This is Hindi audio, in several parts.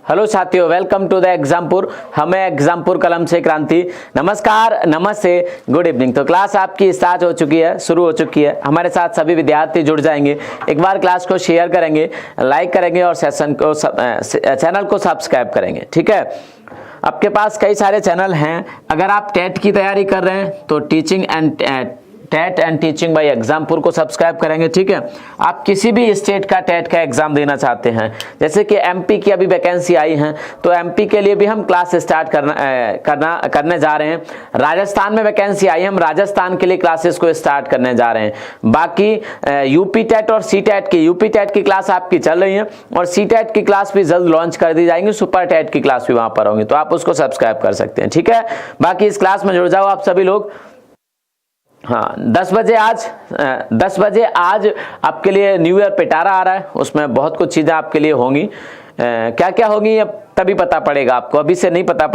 हेलो साथियों, वेलकम टू द एग्जामपुर। हमें एग्जामपुर कलम से क्रांति। नमस्कार, नमस्ते, गुड इवनिंग। तो क्लास आपकी स्टार्ट हो चुकी है, शुरू हो चुकी है। हमारे साथ सभी विद्यार्थी जुड़ जाएंगे। एक बार क्लास को शेयर करेंगे, लाइक करेंगे और सेशन को चैनल को सब्सक्राइब करेंगे। ठीक है, आपके पास कई सारे चैनल हैं। अगर आप टेट की तैयारी कर रहे हैं तो TET and teaching by Exampur को सब्सक्राइब करेंगे। ठीक है, आप किसी भी स्टेट का टेट का एग्जाम देना चाहते हैं, जैसे कि एमपी की अभी वैकेंसी आई है तो एमपी के लिए भी हम क्लास स्टार्ट करने जा रहे हैं। राजस्थान में वैकेंसी आई है, हम राजस्थान के लिए क्लासेस को स्टार्ट करने जा रहे हैं। बाकी यूपी टेट और सी टेट की क्लास आपकी चल रही है और सी टेट की क्लास भी जल्द लॉन्च कर दी जाएंगी। सुपर टेट की क्लास भी वहां पर होंगी, तो आप उसको सब्सक्राइब कर सकते हैं। ठीक है, बाकी इस क्लास में जुड़ जाओ आप सभी लोग। हाँ, 10 बजे आज आपके लिए न्यू ईयर पिटारा आ रहा है, उसमें बहुत कुछ चीज़ें आपके लिए होंगी। क्या क्या होगी अब तभी पता पड़ेगा आपको, अभी से नहीं पता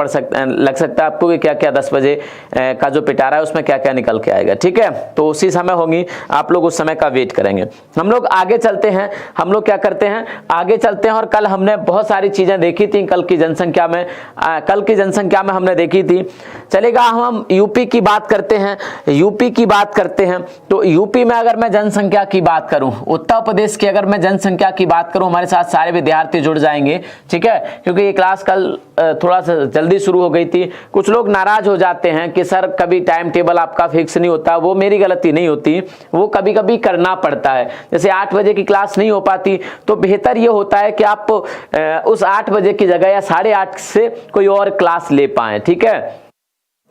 लग सकता आपको कि क्या क्या 10 बजे का जो पिटारा है उसमें क्या क्या निकल के आएगा। ठीक है, तो उसी समय होगी, आप लोग उस समय का वेट करेंगे। हम लोग आगे चलते हैं, हम लोग क्या करते हैं, आगे चलते हैं। और कल हमने बहुत सारी चीज़ें देखी थी, कल की जनसंख्या में हमने देखी थी। चलेगा, हम यूपी की बात करते हैं। तो यूपी में अगर मैं जनसंख्या की बात करूं, उत्तर प्रदेश की अगर मैं जनसंख्या की बात करूं, हमारे साथ सारे विद्यार्थी जुड़ जाएंगे। ठीक है, क्योंकि ये क्लास कल थोड़ा सा जल्दी शुरू हो गई थी। कुछ लोग नाराज हो जाते हैं कि सर कभी टाइम टेबल आपका फिक्स नहीं होता। वो मेरी गलती नहीं होती, वो कभी कभी करना पड़ता है। जैसे 8 बजे की क्लास नहीं हो पाती तो बेहतर ये होता है कि आप उस 8 बजे की जगह या 8:30 से कोई और क्लास ले पाएं। ठीक है,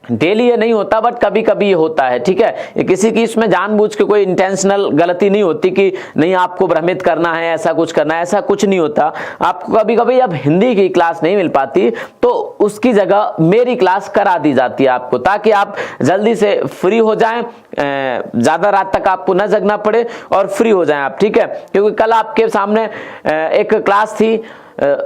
डेली ये नहीं होता बट कभी कभी ये होता है। ठीक है, ये किसी की इसमें जानबूझ के कोई इंटेंशनल गलती नहीं होती कि नहीं आपको भ्रमित करना है, ऐसा कुछ करना है, ऐसा कुछ नहीं होता। आपको कभी कभी अब हिंदी की क्लास नहीं मिल पाती तो उसकी जगह मेरी क्लास करा दी जाती है आपको, ताकि आप जल्दी से फ्री हो जाएं, ज्यादा रात तक आपको न जगना पड़े और फ्री हो जाएं आप। ठीक है, क्योंकि कल आपके सामने एक क्लास थी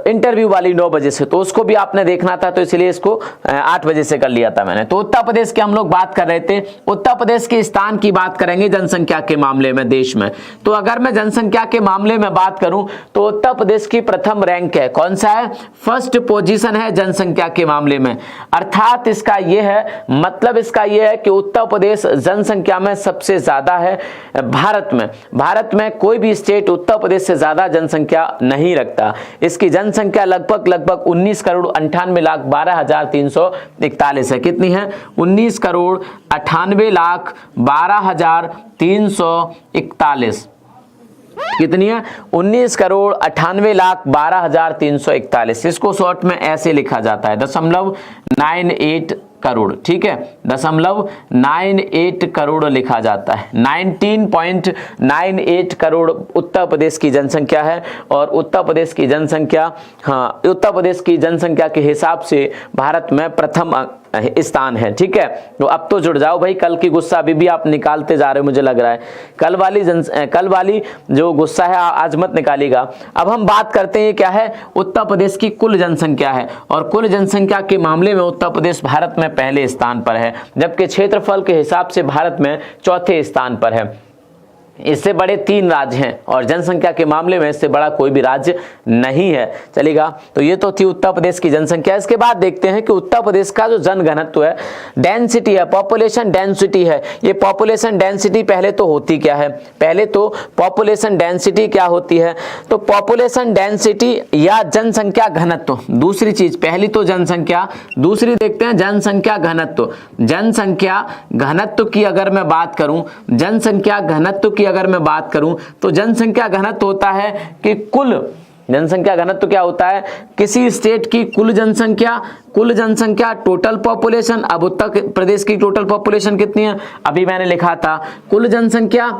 इंटरव्यू वाली 9 बजे से, तो उसको भी आपने देखना था, तो इसलिए इसको 8 बजे से कर लिया था मैंने। तो उत्तर प्रदेश की हम लोग बात कर रहे थे। उत्तर प्रदेश के स्थान की बात करेंगे जनसंख्या के मामले में देश में। तो अगर मैं जनसंख्या के मामले में बात करूं तो उत्तर प्रदेश की प्रथम रैंक है। कौन सा है? फर्स्ट पोजीशन है जनसंख्या के मामले में। अर्थात इसका यह है, मतलब इसका यह है कि उत्तर प्रदेश जनसंख्या में सबसे ज्यादा है भारत में कोई भी स्टेट उत्तर प्रदेश से ज्यादा जनसंख्या नहीं रखता। की जनसंख्या लगभग 19,98,12,341 है। कितनी है? 19,98,12,341। कितनी है? 19,98,12,341। इसको शॉर्ट में ऐसे लिखा जाता है 0.98 करोड़। ठीक है, 0.98 करोड़ लिखा जाता है। 19.98 करोड़ उत्तर प्रदेश की जनसंख्या है। और उत्तर प्रदेश की जनसंख्या के हिसाब से भारत में प्रथम स्थान है। ठीक है, तो अब तो जुड़ जाओ भाई, कल की गुस्सा अभी भी आप निकालते जा रहे हो, मुझे लग रहा है। कल वाली जो गुस्सा है आज मत निकालिएगा। अब हम बात करते हैं क्या है, उत्तर प्रदेश की कुल जनसंख्या है। और कुल जनसंख्या के मामले में उत्तर प्रदेश भारत में पहले स्थान पर है, जबकि क्षेत्रफल के हिसाब से भारत में चौथे स्थान पर है। इससे बड़े 3 राज्य हैं और जनसंख्या के मामले में इससे बड़ा कोई भी राज्य नहीं है। चलेगा, तो ये तो थी उत्तर प्रदेश की जनसंख्या। इसके बाद देखते हैं कि उत्तर प्रदेश का जो जनघनत्व है, डेंसिटी है, पॉपुलेशन डेंसिटी है। ये पॉपुलेशन डेंसिटी पहले तो होती क्या है? पहले तो पॉपुलेशन डेंसिटी क्या होती है? तो पॉपुलेशन डेंसिटी या जनसंख्या घनत्व, दूसरी चीज, पहली तो जनसंख्या, दूसरी देखते हैं जनसंख्या घनत्व। जनसंख्या घनत्व की अगर मैं बात करूं, अगर मैं बात करूं तो जनसंख्या घनत्व होता है कि जनसंख्या घनत्व क्या होता है? किसी स्टेट की कुल जनसंख्या टोटल पॉपुलेशन। अब उत्तर प्रदेश की टोटल पॉपुलेशन कितनी है? अभी मैंने लिखा था कुल जनसंख्या।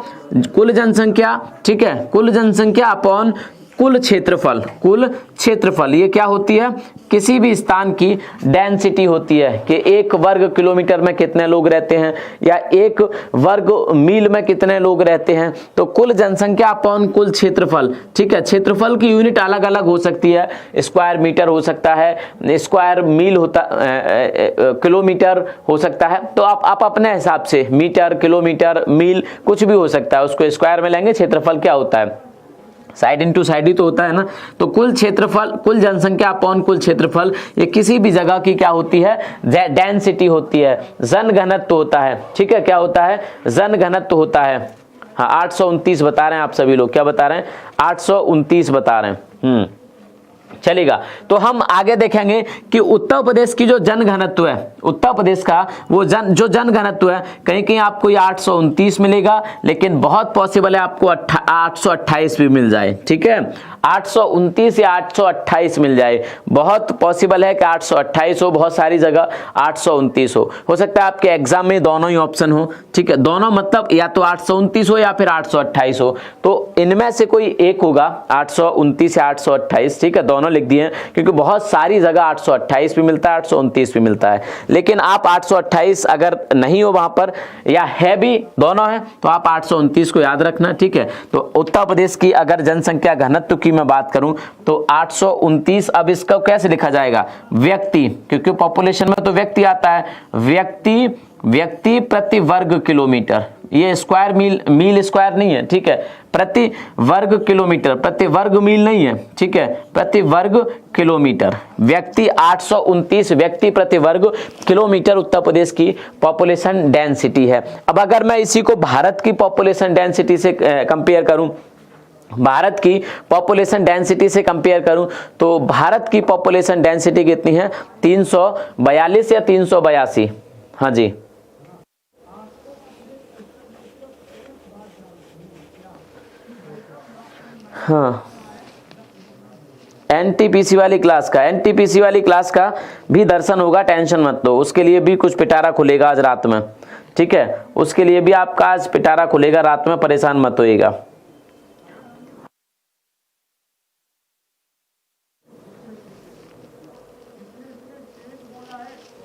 ठीक है, कुल जनसंख्या अपॉन कुल क्षेत्रफल। ये क्या होती है? किसी भी स्थान की डेंसिटी होती है कि 1 वर्ग किलोमीटर में कितने लोग रहते हैं या 1 वर्ग मील में कितने लोग रहते हैं। तो कुल जनसंख्या अपॉन कुल क्षेत्रफल। ठीक है, क्षेत्रफल की यूनिट अलग अलग हो सकती है, स्क्वायर मीटर हो सकता है, स्क्वायर मील किलोमीटर हो सकता है। तो आप अपने हिसाब से मीटर, किलोमीटर, मील कुछ भी हो सकता है, उसको स्क्वायर में लेंगे। क्षेत्रफल क्या होता है? साइड इंटू साइड ही तो होता है ना। तो कुल क्षेत्रफल, कुल जनसंख्या अपॉन कुल क्षेत्रफल, ये किसी भी जगह की क्या होती है, डेंसिटी होती है, जन घनत्व होता है। ठीक है, क्या होता है, जन घनत्व होता है। हाँ 829 बता रहे हैं आप सभी लोग, क्या बता रहे हैं, 829 बता रहे हैं। चलेगा। तो हम आगे देखेंगे कि उत्तर प्रदेश की जो जन घनत्व है, उत्तर प्रदेश का वो जो जन घनत्व है, कहीं कहीं आपको ये 829 मिलेगा, लेकिन बहुत पॉसिबल है आपको 828 भी मिल जाए। ठीक है, 829 या 828 मिल जाए, बहुत पॉसिबल है कि 828 हो, बहुत सारी जगह 829 हो सकता है आपके एग्जाम में दोनों ही ऑप्शन हो। ठीक है, दोनों मतलब या तो 829 हो या फिर 828 हो, तो इनमें से कोई एक होगा, 829 या 828। ठीक है, दोनों लिख दिए, क्योंकि बहुत सारी जगह 828 भी मिलता है, 829 भी मिलता है। लेकिन आप 828 अगर नहीं हो वहां पर, या है भी, दोनों है, तो आप 829 को याद रखना। ठीक है, तो उत्तर प्रदेश की अगर जनसंख्या घनत्व की मैं बात करूं तो 829। अब इसका कैसे लिखा जाएगा, व्यक्ति, क्योंकि पॉपुलेशन में तो व्यक्ति आता है, व्यक्ति प्रति वर्ग किलोमीटर, ये स्क्वायर मील स्क्वायर नहीं है। ठीक है, प्रति वर्ग किलोमीटर, प्रति वर्ग मील नहीं है। ठीक है, प्रति वर्ग किलोमीटर, व्यक्ति 829 व्यक्ति प्रति वर्ग किलोमीटर उत्तर प्रदेश की पॉपुलेशन डेंसिटी है। अब अगर मैं इसी को भारत की पॉपुलेशन डेंसिटी से कंपेयर करूं, भारत की पॉपुलेशन डेंसिटी से कंपेयर करूं, तो भारत की पॉपुलेशन डेंसिटी कितनी है, 342 या 382। हाँ जी, हाँ, एनटीपीसी वाली क्लास का भी दर्शन होगा, टेंशन मत लो, उसके लिए भी कुछ पिटारा खुलेगा आज रात में। ठीक है, उसके लिए भी आपका आज पिटारा खुलेगा रात में, परेशान मत होइएगा।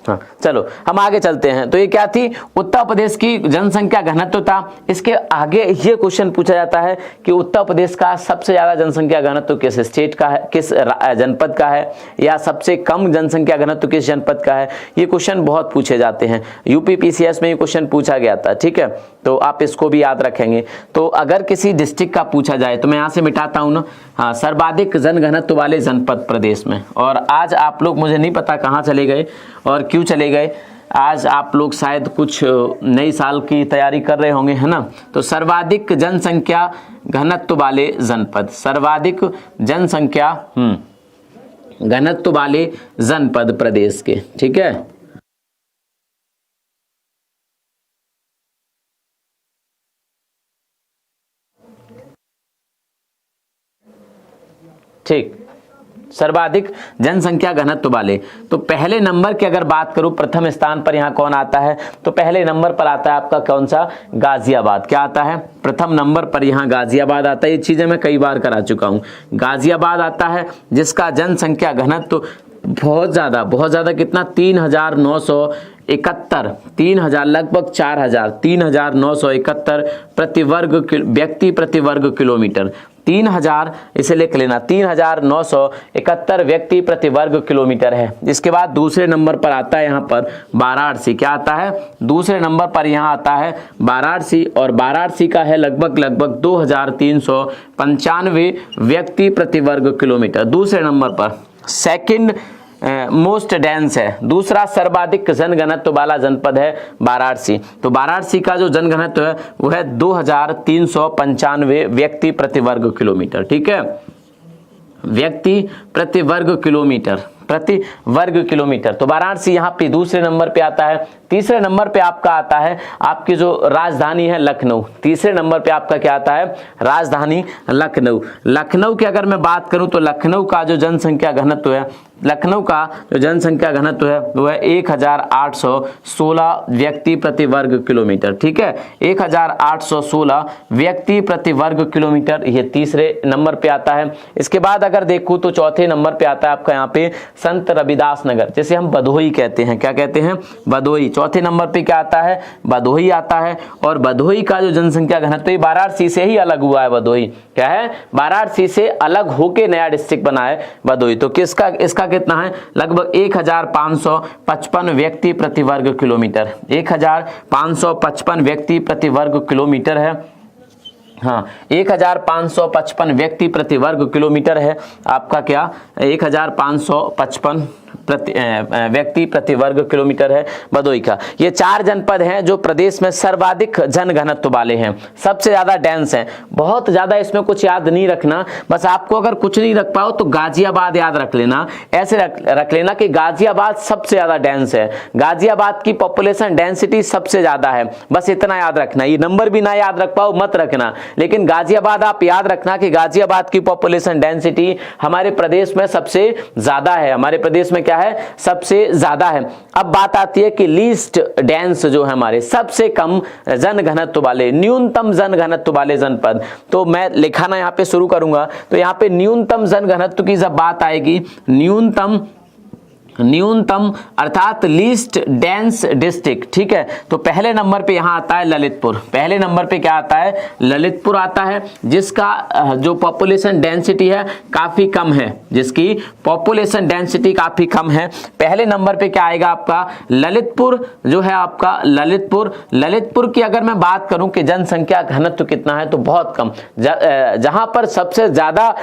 हाँ, चलो हम आगे चलते हैं। तो ये क्या थी, उत्तर प्रदेश की जनसंख्या घनत्व था। इसके आगे ये क्वेश्चन पूछा जाता है कि उत्तर प्रदेश का सबसे ज्यादा जनसंख्या घनत्व किस स्टेट का है, किस जनपद का है, या सबसे कम जनसंख्या घनत्व किस जनपद का है। ये क्वेश्चन बहुत पूछे जाते हैं, यूपीपीसीएस में ये क्वेश्चन पूछा गया था। ठीक है, तो आप इसको भी याद रखेंगे। तो अगर किसी डिस्ट्रिक्ट का पूछा जाए तो मैं यहाँ से मिटाता हूँ ना, हाँ, सर्वाधिक जनघनत्व वाले जनपद प्रदेश में। और आज आप लोग, मुझे नहीं पता कहाँ चले गए और क्यों चले गए, आज आप लोग शायद कुछ नई साल की तैयारी कर रहे होंगे, है ना। तो सर्वाधिक जनसंख्या घनत्व वाले जनपद, सर्वाधिक जनसंख्या घनत्व वाले जनपद प्रदेश के। ठीक है, ठीक, सर्वाधिक जनसंख्या घनत्व वाले। तो पहले नंबर की अगर बात करूं, प्रथम स्थान पर यहां कौन आता है, तो पहले नंबर पर आता है आपका कौन सा, गाजियाबाद। क्या आता है, प्रथम नंबर पर यहां गाजियाबाद आता है। ये चीजें मैं कई बार करा चुका हूं। गाजियाबाद आता है, जिसका जनसंख्या घनत्व बहुत ज्यादा कितना, 3971, 3000 लगभग 4000, 3971 प्रति वर्ग व्यक्ति प्रति वर्ग किलोमीटर। 3000 इसे लिख लेना, 3971 व्यक्ति प्रति वर्ग किलोमीटर है। इसके बाद दूसरे नंबर पर आता है यहाँ पर वाराणसी। क्या आता है, दूसरे नंबर पर यहाँ आता है वाराणसी, और वाराणसी का है लगभग 2395 व्यक्ति प्रति वर्ग किलोमीटर। दूसरे नंबर पर सेकंड मोस्ट डेंस है, दूसरा सर्वाधिक जनघनत्व वाला जनपद है वाराणसी। तो वाराणसी का जो जनघनत्व है वो है 2395 व्यक्ति प्रति वर्ग किलोमीटर। ठीक है, व्यक्ति प्रति वर्ग किलोमीटर, प्रति वर्ग किलोमीटर। तो वाराणसी यहाँ पे दूसरे नंबर पे आता है। तीसरे नंबर पे आपका आता है आपकी जो राजधानी है लखनऊ। तीसरे नंबर पे आपका क्या आता है, राजधानी लखनऊ। लखनऊ की अगर मैं बात करूं तो लखनऊ का जो जनसंख्या घनत्व है, लखनऊ का जो जनसंख्या घनत्व है वो है 1816 व्यक्ति प्रति वर्ग किलोमीटर। ठीक है, 1816 व्यक्ति प्रति वर्ग किलोमीटर, ये तीसरे नंबर पे आता है। इसके बाद अगर देखूं तो चौथे नंबर पे आता है आपका यहाँ पे संत रविदास नगर, जैसे हम भदोही कहते हैं। क्या कहते हैं, भदोही। चौथे नंबर पे क्या आता है, भदोही आता है। और भदोही का जो जनसंख्या घनत्व वाराणसी से ही अलग हुआ है। भदोही क्या है, वाराणसी से अलग होके नया डिस्ट्रिक्ट बना है भदोही। तो किसका, इसका कितना है, लगभग 1555 व्यक्ति प्रति वर्ग किलोमीटर। 1555 व्यक्ति प्रति वर्ग किलोमीटर है हाँ 1555 व्यक्ति प्रति वर्ग किलोमीटर है आपका क्या 1555 व्यक्ति प्रति वर्ग किलोमीटर है भदोई का। ये 4 जनपद हैं जो प्रदेश में सर्वाधिक जनघनत्व वाले हैं, सबसे ज्यादा डेंस हैं। बहुत ज्यादा इसमें कुछ याद नहीं रखना, बस आपको अगर कुछ नहीं रख पाओ तो गाजियाबाद याद रख लेना। ऐसे रख लेना कि गाजियाबाद सबसे ज्यादा डेंस है, गाजियाबाद की पॉपुलेशन डेंसिटी सबसे ज्यादा है, बस इतना याद रखना। ये नंबर भी ना याद रख पाओ मत रखना, लेकिन गाजियाबाद आप याद रखना कि गाजियाबाद की पॉपुलेशन डेंसिटी हमारे प्रदेश में सबसे ज्यादा है, हमारे प्रदेश में क्या है सबसे ज्यादा है। अब बात आती है कि लीस्ट डेंस जो है हमारे सबसे कम जनघनत्व वाले, न्यूनतम जनघनत्व वाले जनपद, तो मैं लिखाना यहां पे शुरू करूंगा। तो यहां पे न्यूनतम जनघनत्व की जब बात आएगी, न्यूनतम अर्थात लीस्ट डेंस डिस्ट्रिक्ट, ठीक है, तो पहले नंबर पे यहां आता है ललितपुर। पहले नंबर पे क्या आता है ललितपुर आता है, जिसका जो पॉपुलेशन डेंसिटी है काफी कम है, जिसकी पॉपुलेशन डेंसिटी काफी कम है। पहले नंबर पे क्या आएगा आपका ललितपुर जो है आपका ललितपुर की अगर मैं बात करूं कि जनसंख्या घनत्व कितना है तो बहुत कम। जहां पर सबसे ज्यादा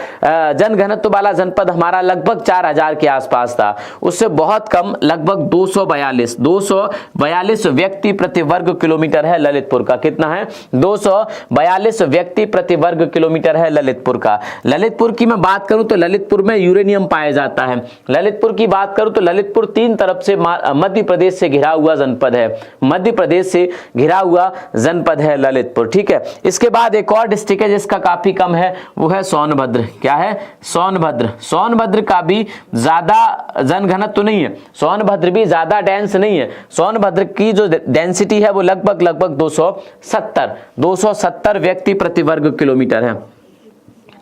जनघनत्व वाला जनपद हमारा लगभग 4000 के आसपास था, उससे बहुत कम लगभग 242 व्यक्ति प्रति वर्ग किलोमीटर है ललितपुर का। कितना है 242 व्यक्ति प्रति वर्ग किलोमीटर है ललितपुर का। ललितपुर की मैं बात करूं तो ललितपुर में यूरेनियम पाया जाता है। ललितपुर की बात करूं तो ललितपुर 3 तरफ से मध्य प्रदेश से घिरा हुआ जनपद है, मध्य प्रदेश से घिरा हुआ जनपद है ललितपुर, ठीक है। इसके बाद एक और डिस्ट्रिक्ट है जिसका काफी कम है, वो है सोनभद्र। क्या है सोनभद्र का भी ज्यादा जनघनत्व तो नहीं है, सोनभद्र भी ज्यादा डेंस नहीं है। सोनभद्र की जो डेंसिटी है वो लगभग 270 व्यक्ति प्रति वर्ग किलोमीटर है,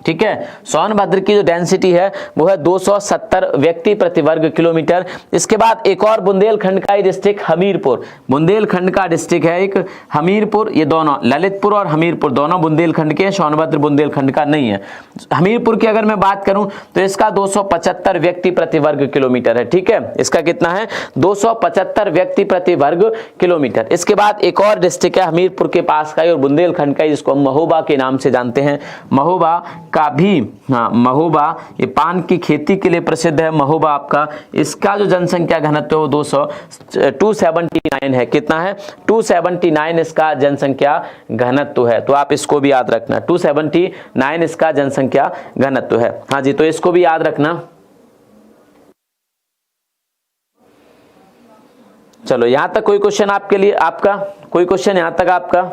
ठीक है। सोनभद्र की जो डेंसिटी है वो है 270 व्यक्ति प्रति वर्ग किलोमीटर। इसके बाद एक और बुंदेलखंड का डिस्ट्रिक्ट हमीरपुर, बुंदेलखंड का डिस्ट्रिक्ट है एक हमीरपुर। ये दोनों ललितपुर और हमीरपुर दोनों बुंदेलखंड के, सोनभद्र बुंदेलखंड का नहीं है। हमीरपुर की अगर मैं बात करूं तो इसका 275 व्यक्ति प्रति वर्ग किलोमीटर है, ठीक है। इसका कितना है 275 व्यक्ति प्रति वर्ग किलोमीटर। इसके बाद एक और डिस्ट्रिक्ट है हमीरपुर के पास का और बुंदेलखंड का, जिसको हम महोबा के नाम से जानते हैं। महोबा का भी, हाँ महोबा ये पान की खेती के लिए प्रसिद्ध है महोबा आपका। इसका जो जनसंख्या घनत्व वो 279 है। कितना है 279 इसका जनसंख्या घनत्व है, तो आप इसको भी याद रखना 279 इसका जनसंख्या घनत्व है। हाँ जी, तो इसको भी याद रखना। चलो यहां तक कोई क्वेश्चन आपके लिए, आपका कोई क्वेश्चन यहां तक आपका?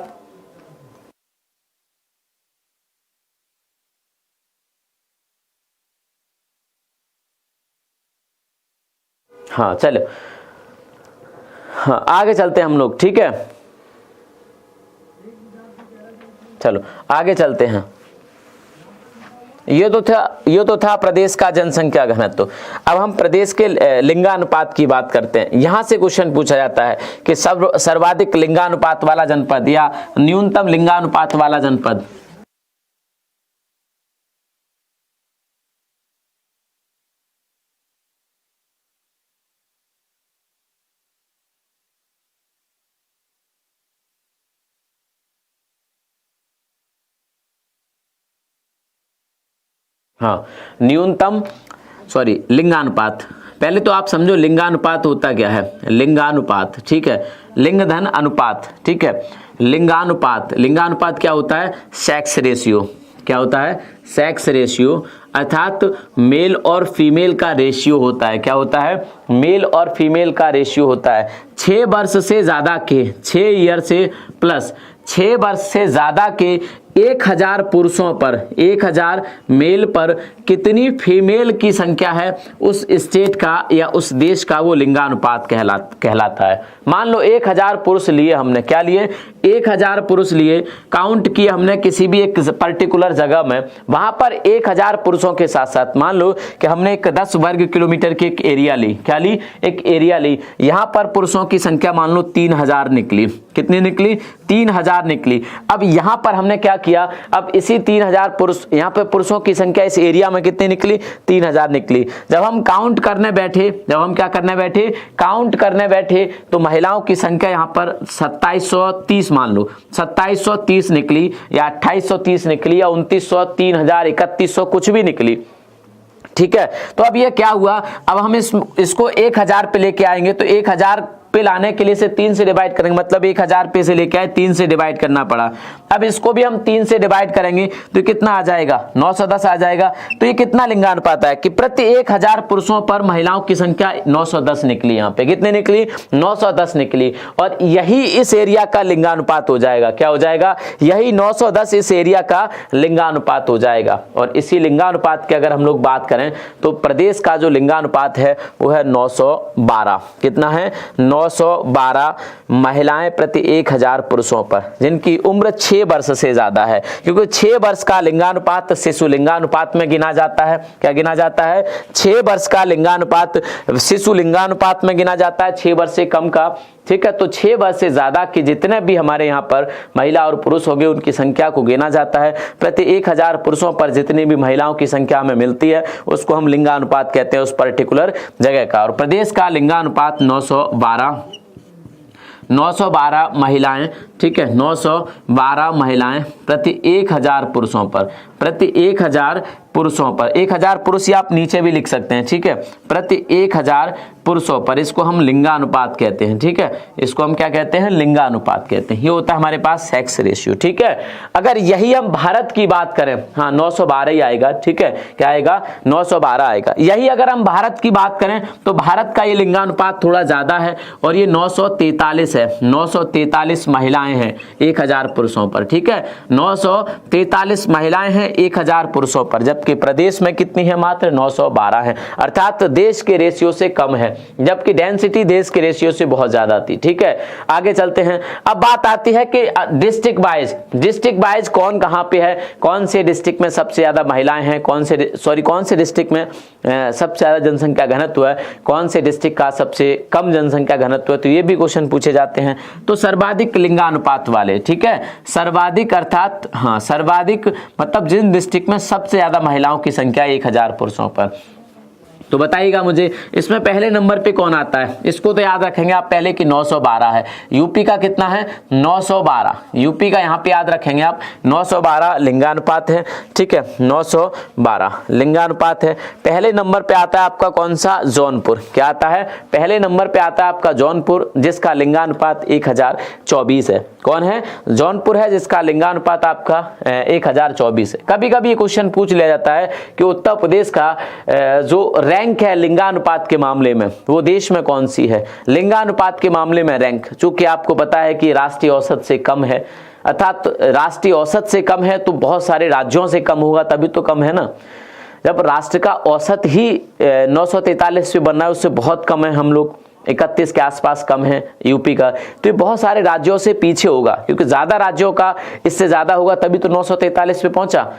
हाँ चलो, हाँ आगे चलते हैं हम लोग, ठीक है। चलो आगे चलते हैं। ये तो था प्रदेश का जनसंख्या घनत्व। अब हम प्रदेश के लिंगानुपात की बात करते हैं। यहां से क्वेश्चन पूछा जाता है कि सर्वाधिक लिंगानुपात वाला जनपद या न्यूनतम लिंगानुपात वाला जनपद। हाँ लिंगानुपात। पहले तो आप समझो लिंगानुपात होता क्या है। लिंगानुपात, ठीक है, लिंग धन अनुपात, ठीक है। लिंगानुपात क्या होता है? Sex ratio. क्या होता है? सेक्स रेशियो, अर्थात मेल और फीमेल का रेशियो होता है। क्या होता है? मेल और फीमेल का रेशियो होता है। 6 वर्ष से ज्यादा के, 6 ईयर से प्लस 6 वर्ष से ज्यादा के 1000 पुरुषों पर, 1000 मेल पर कितनी फीमेल की संख्या है उस स्टेट का या उस देश का, वो लिंगानुपात कहलाता है। मान लो 1000 पुरुष लिए हमने, क्या लिए? 1000 पुरुष लिए, काउंट किए हमने किसी भी एक पर्टिकुलर जगह में, वहां पर 1000 पुरुषों के साथ साथ मान लो कि हमने एक 10 वर्ग किलोमीटर की एक एरिया ली। क्या ली? एक एरिया ली। यहां पर पुरुषों की संख्या मान लो 3000 निकली। कितनी निकली? 3000 निकली। अब यहां पर हमने क्या किया? किया, अब इसी 3000 पुरुष, यहाँ पे पुरुषों की संख्या इस एरिया में कितनी निकली, 3000 निकली। जब हम काउंट करने बैठे, जब हम क्या करने बैठे, काउंट करने बैठे, तो महिलाओं की संख्या यहाँ पर 2730 मान लो, 2730 निकली या 2830 निकली या 2900, 3000, 3100 कुछ भी निकली, ठीक है। तो अब ये क्या हुआ, अब हम इसको 1000 पे लेके आएंगे, तो 1000 पे लाने के लिए से 3 से डिवाइड करेंगे, मतलब 1000 पे से लेके आए 3 से डिवाइड करना पड़ा। अब इसको भी हम 3 से डिवाइड करेंगे तो कितना आ जाएगा, 910 आ जाएगा। तो ये कितना लिंगानुपात है कि प्रति 1000 पुरुषों पर महिलाओं की संख्या 910 निकली। यहाँ पे कितने निकली, 910 निकली। और यही इस एरिया का लिंगानुपात हो जाएगा, क्या हो जाएगा, यही 910 इस एरिया का लिंगानुपात हो जाएगा। और इसी लिंगानुपात की अगर हम लोग बात करें तो प्रदेश का जो लिंगानुपात है वो है 912। कितना है, 912 महिलाएं प्रति 1000 पुरुषों पर, जिनकी उम्र 6 वर्ष से ज्यादा है, क्योंकि 6 वर्ष का लिंगानुपात शिशु लिंगानुपात में गिना जाता है। क्या गिना जाता है, 6 वर्ष का लिंगानुपात शिशु लिंगानुपात में गिना जाता है, 6 वर्ष से कम का, ठीक है। तो 6 वर्ष से ज्यादा के जितने भी हमारे यहाँ पर महिला और पुरुष होंगे उनकी संख्या को गिना जाता है। प्रति 1000 पुरुषों पर जितनी भी महिलाओं की संख्या हमें मिलती है उसको हम लिंगानुपात कहते हैं, उस पर्टिकुलर जगह का। और प्रदेश का लिंगानुपात 912 महिलाएं, ठीक है, 912 महिलाएं प्रति 1000 पुरुषों पर, प्रति 1000 पुरुषों पर, 1000 पुरुष या आप नीचे भी लिख सकते हैं, ठीक है, प्रति 1000 पुरुषों पर, इसको हम लिंगानुपात कहते हैं, ठीक है, इसको हम क्या कहते हैं, लिंगानुपात कहते हैं। ये होता है हमारे पास सेक्स रेशियो, ठीक है। अगर यही हम भारत की बात करें, हाँ 912 ही आएगा, ठीक है, क्या आएगा, 912 आएगा। यही अगर हम भारत की बात करें तो भारत का ये लिंगानुपात थोड़ा ज्यादा है और ये 943 है, 943 महिलाएं हैं 1000 पुरुषों पर, ठीक है, 943 महिलाएं हैं 1000 पुरुषों पर, जबकि प्रदेश में कितनी है, मात्र 912 है, अर्थात देश के रेशियो से कम है, जबकि डेंसिटी देश के रेशियो से बहुत ज्यादा थी, ठीक है। आगे चलते हैं। अब बात आती है कि डिस्ट्रिक्ट वाइज कौन कहां पे है, कौन से डिस्ट्रिक्ट में सबसे ज्यादा महिलाएं हैं, कौन से डिस्ट्रिक्ट में सबसे ज्यादा जनसंख्या घनत्व है, कौन से डिस्ट्रिक्ट का सबसे कम जनसंख्या घनत्व है, तो ये भी क्वेश्चन पूछे जाते हैं। तो सर्वाधिक लिंगानुपात वाले, ठीक है, सर्वाधिक अर्थात हाँ सर्वाधिक मतलब जिन डिस्ट्रिक्ट में सबसे ज्यादा महिलाओं की संख्या 1000 पुरुषों पर, तो बताइएगा मुझे इसमें पहले नंबर पे कौन आता है। इसको तो याद रखेंगे आप पहले कि 912 है। यूपी का कितना है, 912, यूपी का यहाँ पे याद रखेंगे आप, 912 लिंगानुपात है, ठीक है, 912 लिंगानुपात है। पहले नंबर पे आता है आपका कौन सा, जौनपुर। क्या आता है, पहले नंबर पे आता है आपका जौनपुर, जिसका लिंगानुपात 1024 है। कौन है, जौनपुर है, जिसका लिंगानुपात आपका 1024 है। कभी कभी ये क्वेश्चन पूछ लिया जाता है कि उत्तर प्रदेश का जो रैंक है लिंगानुपात के मामले में वो देश में कौन सी है, लिंगानुपात के मामले में रैंक, चूंकि आपको पता है कि राष्ट्रीय औसत से कम है, अर्थात राष्ट्रीय औसत से कम है तो बहुत सारे राज्यों से कम होगा, तभी तो कम है ना। जब राष्ट्र का औसत ही 943 पे बनना है, उससे बहुत कम है, हम लोग 31 के आसपास कम है यूपी का, तो ये बहुत सारे राज्यों से पीछे होगा, क्योंकि ज्यादा राज्यों का इससे ज्यादा होगा तभी तो 943 पे पहुंचा।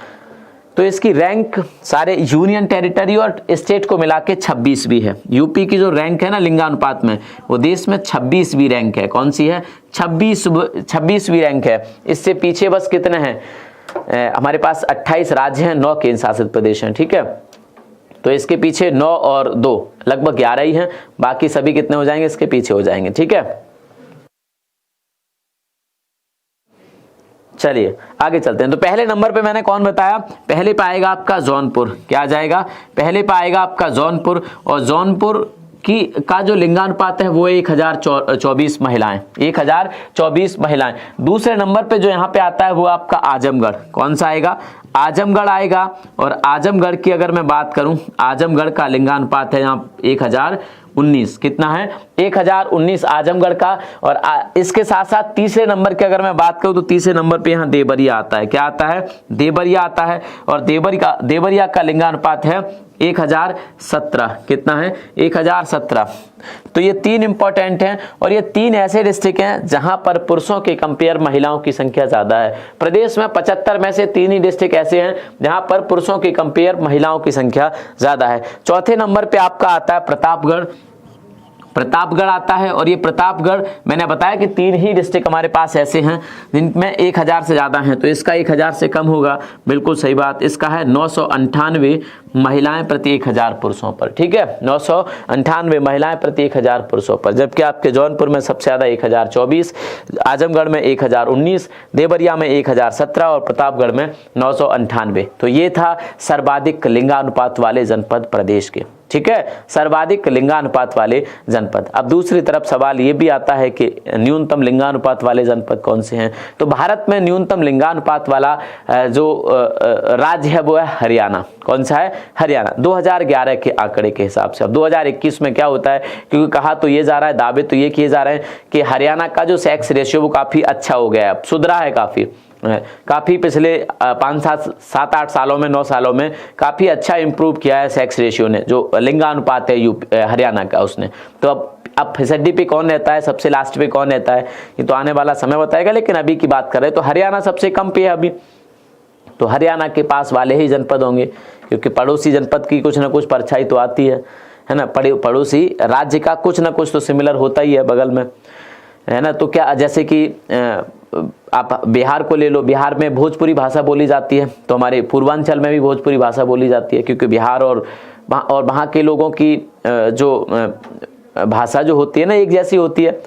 तो इसकी रैंक सारे यूनियन टेरिटरी और स्टेट को मिला के 26वीं है। यूपी की जो रैंक है ना लिंगानुपात में, वो देश में 26वीं रैंक है। कौन सी है, 26वीं रैंक है। इससे पीछे बस कितने हैं, हमारे पास 28 राज्य हैं, 9 केंद्र शासित प्रदेश हैं, ठीक है। तो इसके पीछे 9 और 2 लगभग 11 ही हैं, बाकी सभी कितने हो जाएंगे, इसके पीछे हो जाएंगे, ठीक है। चलिए आगे चलते हैं। तो पहले नंबर पे मैंने कौन बताया, पहले पे आएगा आपका जौनपुर। क्या आ जाएगा, पहले पे आएगा आपका जौनपुर, और जौनपुर की का जो लिंगानुपात है वो 1024 महिलाएं, 1024 महिलाएं। दूसरे नंबर पे जो यहाँ पे आता है वो आपका आजमगढ़। कौन सा आएगा, आजमगढ़ आएगा। और आजमगढ़ की अगर मैं बात करूं, आजमगढ़ का लिंगानुपात है यहाँ 1019। कितना है, 1019 आजमगढ़ का। और इसके साथ साथ तीसरे नंबर की अगर मैं बात करूं तो तीसरे नंबर पे यहाँ देवरिया आता है। क्या आता है, देवरिया आता है। और देवरिया का लिंगानुपात है 1017। कितना है, 1017। तो ये 3 इंपॉर्टेंट हैं, और ये 3 ऐसे डिस्ट्रिक्ट हैं जहां पर पुरुषों के कंपेयर महिलाओं की संख्या ज्यादा है। प्रदेश में 75 में से 3 ही डिस्ट्रिक्ट ऐसे हैं जहां पर पुरुषों के कंपेयर महिलाओं की संख्या ज्यादा है। चौथे नंबर पे आपका आता है प्रतापगढ़, प्रतापगढ़ आता है। और ये प्रतापगढ़ मैंने बताया कि 3 ही डिस्ट्रिक्ट हमारे पास ऐसे हैं जिनमें 1000 से ज़्यादा हैं, तो इसका 1000 से कम होगा, बिल्कुल सही बात। इसका है 998 महिलाएं प्रति 1000 पुरुषों पर, ठीक है, 998 महिलाएं प्रति 1000 पुरुषों पर। जबकि आपके जौनपुर में सबसे ज़्यादा 1024, आजमगढ़ में 1019, देवरिया में 1017 और प्रतापगढ़ में 998। तो ये था सर्वाधिक लिंगानुपात वाले जनपद प्रदेश के, ठीक है, सर्वाधिक लिंगानुपात वाले जनपद। अब दूसरी तरफ सवाल ये भी आता है कि न्यूनतम लिंगानुपात वाले जनपद कौन से हैं। तो भारत में न्यूनतम लिंगानुपात वाला जो राज्य है वो है हरियाणा। कौन सा है? हरियाणा। 2011 के आंकड़े के हिसाब से। अब 2021 में क्या होता है, क्योंकि कहा तो ये जा रहा है, दावे तो ये किए जा रहे हैं कि हरियाणा का जो सेक्स रेशियो वो काफ़ी अच्छा हो गया है, अब सुधरा है काफ़ी पिछले 5-7-8 सालों में, 9 सालों में काफ़ी अच्छा इंप्रूव किया है सेक्स रेशियो ने, जो लिंगानुपात है हरियाणा का उसने। तो अब फिसड्डी पे कौन रहता है, सबसे लास्ट पे कौन रहता है, ये तो आने वाला समय बताएगा, लेकिन अभी की बात कर रहे हैं तो हरियाणा सबसे कम पे है अभी। तो हरियाणा के पास वाले ही जनपद होंगे, क्योंकि पड़ोसी जनपद की कुछ ना कुछ परछाई तो आती है ना, पड़ोसी राज्य का कुछ ना कुछ तो सिमिलर होता ही है बगल में, है ना। तो क्या, जैसे कि आप बिहार को ले लो, बिहार में भोजपुरी भाषा बोली जाती है, तो हमारे पूर्वांचल में भी भोजपुरी भाषा बोली जाती है, क्योंकि बिहार और वहाँ के लोगों की जो भाषा जो होती है ना, एक जैसी होती है,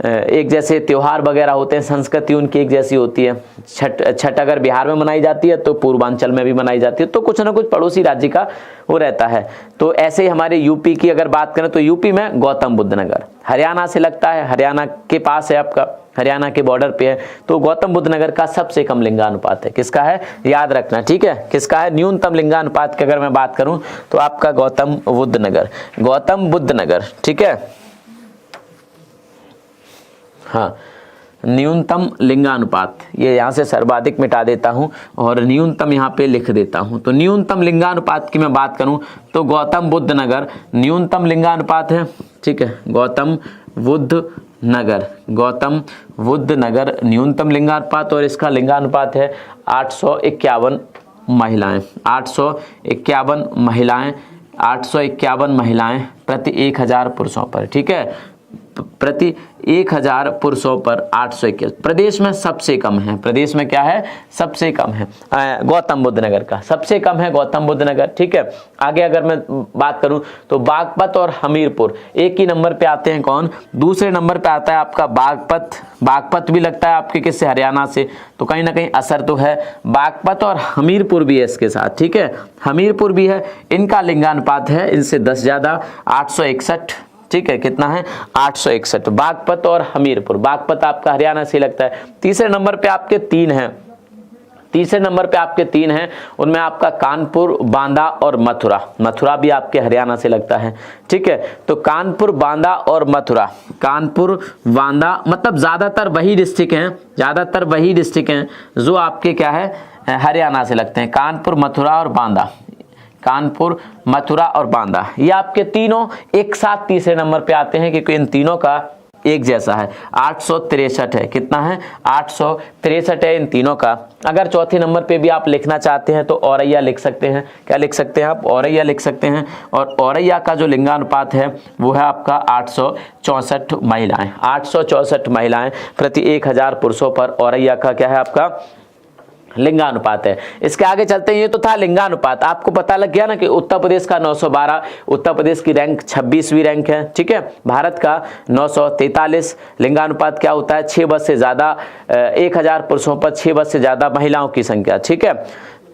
एक जैसे त्योहार वगैरह होते हैं, संस्कृति उनकी एक जैसी होती है। छठ अगर बिहार में मनाई जाती है तो पूर्वांचल में भी मनाई जाती है, तो कुछ ना कुछ पड़ोसी राज्य का वो रहता है। तो ऐसे ही हमारे यूपी की अगर बात करें तो यूपी में गौतम बुद्ध नगर हरियाणा से लगता है, हरियाणा के पास है आपका, हरियाणा के बॉर्डर पे है। तो गौतम बुद्ध नगर का सबसे कम लिंगानुपात है, किसका है, याद रखना, ठीक है, किसका है, न्यूनतम लिंगानुपात की अगर मैं बात करूं तो आपका गौतम बुद्ध नगर, ठीक है। हाँ, न्यूनतम लिंगानुपात, ये यहाँ से सर्वाधिक मिटा देता हूँ और न्यूनतम यहाँ पे लिख देता हूँ। तो न्यूनतम लिंगानुपात की मैं बात करूँ तो गौतम बुद्ध नगर न्यूनतम लिंगानुपात है, ठीक है, गौतम बुद्ध नगर न्यूनतम लिंगानुपात, और इसका लिंगानुपात है 851 महिलाएं, 851 महिलाएं प्रति 1000 पुरुषों पर, ठीक है, प्रति 1000 पुरुषों पर 821। प्रदेश में सबसे कम है, प्रदेश में क्या है, सबसे कम है गौतम बुद्ध नगर का, सबसे कम है गौतम बुद्ध नगर, ठीक है। आगे अगर मैं बात करूं तो बागपत और हमीरपुर एक ही नंबर पे आते हैं। कौन? दूसरे नंबर पे आता है आपका बागपत भी लगता है आपके किससे, हरियाणा से, तो कहीं ना कहीं असर तो है। बागपत और हमीरपुर भी है इसके साथ, ठीक है, हमीरपुर भी है। इनका लिंगानुपात है इनसे 10 ज़्यादा, 861, ठीक है, कितना है, 861। बागपत और हमीरपुर, बागपत आपका हरियाणा से लगता है। तीसरे नंबर पे आपके 3 हैं, उनमें आपका कानपुर, बांदा और मथुरा भी आपके हरियाणा से लगता है, ठीक है। तो कानपुर, बांदा और मथुरा, मतलब ज्यादातर वही डिस्ट्रिक्ट हैं जो आपके क्या है, हरियाणा से लगते हैं। कानपुर, मथुरा और बांदा, ये आपके तीनों एक साथ तीसरे नंबर पे आते हैं, क्योंकि इन तीनों का एक जैसा है, 863 है। कितना है, 863 है इन तीनों का। अगर चौथे नंबर पे भी आप लिखना चाहते हैं तो औरैया लिख सकते हैं। क्या लिख सकते हैं आप, औरैया लिख सकते हैं। और औरैया का जो लिंगानुपात है वो है आपका 864 महिलाएं, 864 महिलाएं प्रति 1000 पुरुषों पर औरैया का क्या है, आपका लिंगानुपात है। इसके आगे चलते हैं, ये तो था लिंगानुपात। आपको पता लग गया ना कि उत्तर प्रदेश का 912, उत्तर प्रदेश की रैंक 26वीं रैंक है, ठीक है। भारत का 943 लिंगानुपात क्या होता है, 6 वर्ष से ज्यादा 1000 पुरुषों पर 6 वर्ष से ज्यादा महिलाओं की संख्या, ठीक है।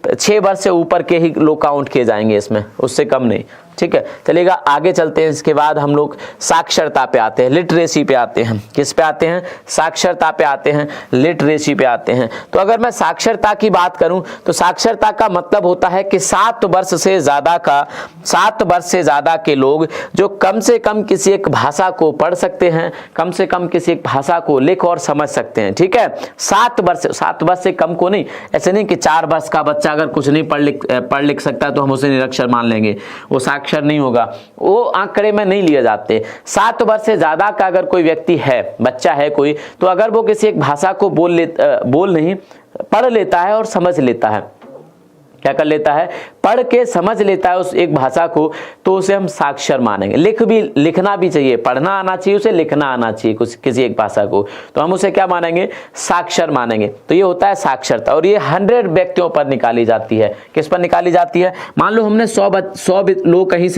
6 वर्ष से ऊपर के ही लोग काउंट किए जाएंगे इसमें, उससे कम नहीं, ठीक है। चलिएगा आगे चलते हैं। इसके बाद हम लोग साक्षरता पे आते हैं, लिटरेसी पे आते हैं। किस पे आते हैं, साक्षरता पे आते हैं, लिटरेसी पे आते हैं। तो अगर मैं साक्षरता की बात करूं तो साक्षरता का मतलब होता है कि 7 वर्ष से ज्यादा के लोग जो कम से कम किसी एक भाषा को पढ़ सकते हैं, कम से कम किसी एक भाषा को लिख और समझ सकते हैं, ठीक है। 7 वर्ष से कम को नहीं, ऐसे नहीं कि 4 वर्ष का बच्चा अगर कुछ नहीं पढ़ लिख सकता तो हम उसे निरक्षर मान लेंगे, वो साक्षर नहीं होगा, वो आंकड़े में नहीं लिए जाते। 7 वर्ष से ज्यादा का अगर कोई व्यक्ति है, बच्चा है कोई, तो अगर वो किसी एक भाषा को पढ़ लेता है और समझ लेता है, क्या कर लेता है, पढ़ के समझ लेता है उस एक भाषा को तो उसे हम साक्षर मानेंगे। लिखना भी चाहिए, पढ़ना आना चाहिए, उसे लिखना आना चाहिए कुछ किसी एक भाषा को, तो हम उसे क्या मानेंगे, साक्षर मानेंगे। तो ये होता है साक्षरता, और ये 100 व्यक्तियों पर निकाली जाती है। किस पर निकाली जाती है? मान लो हमने 100 लोग कहीं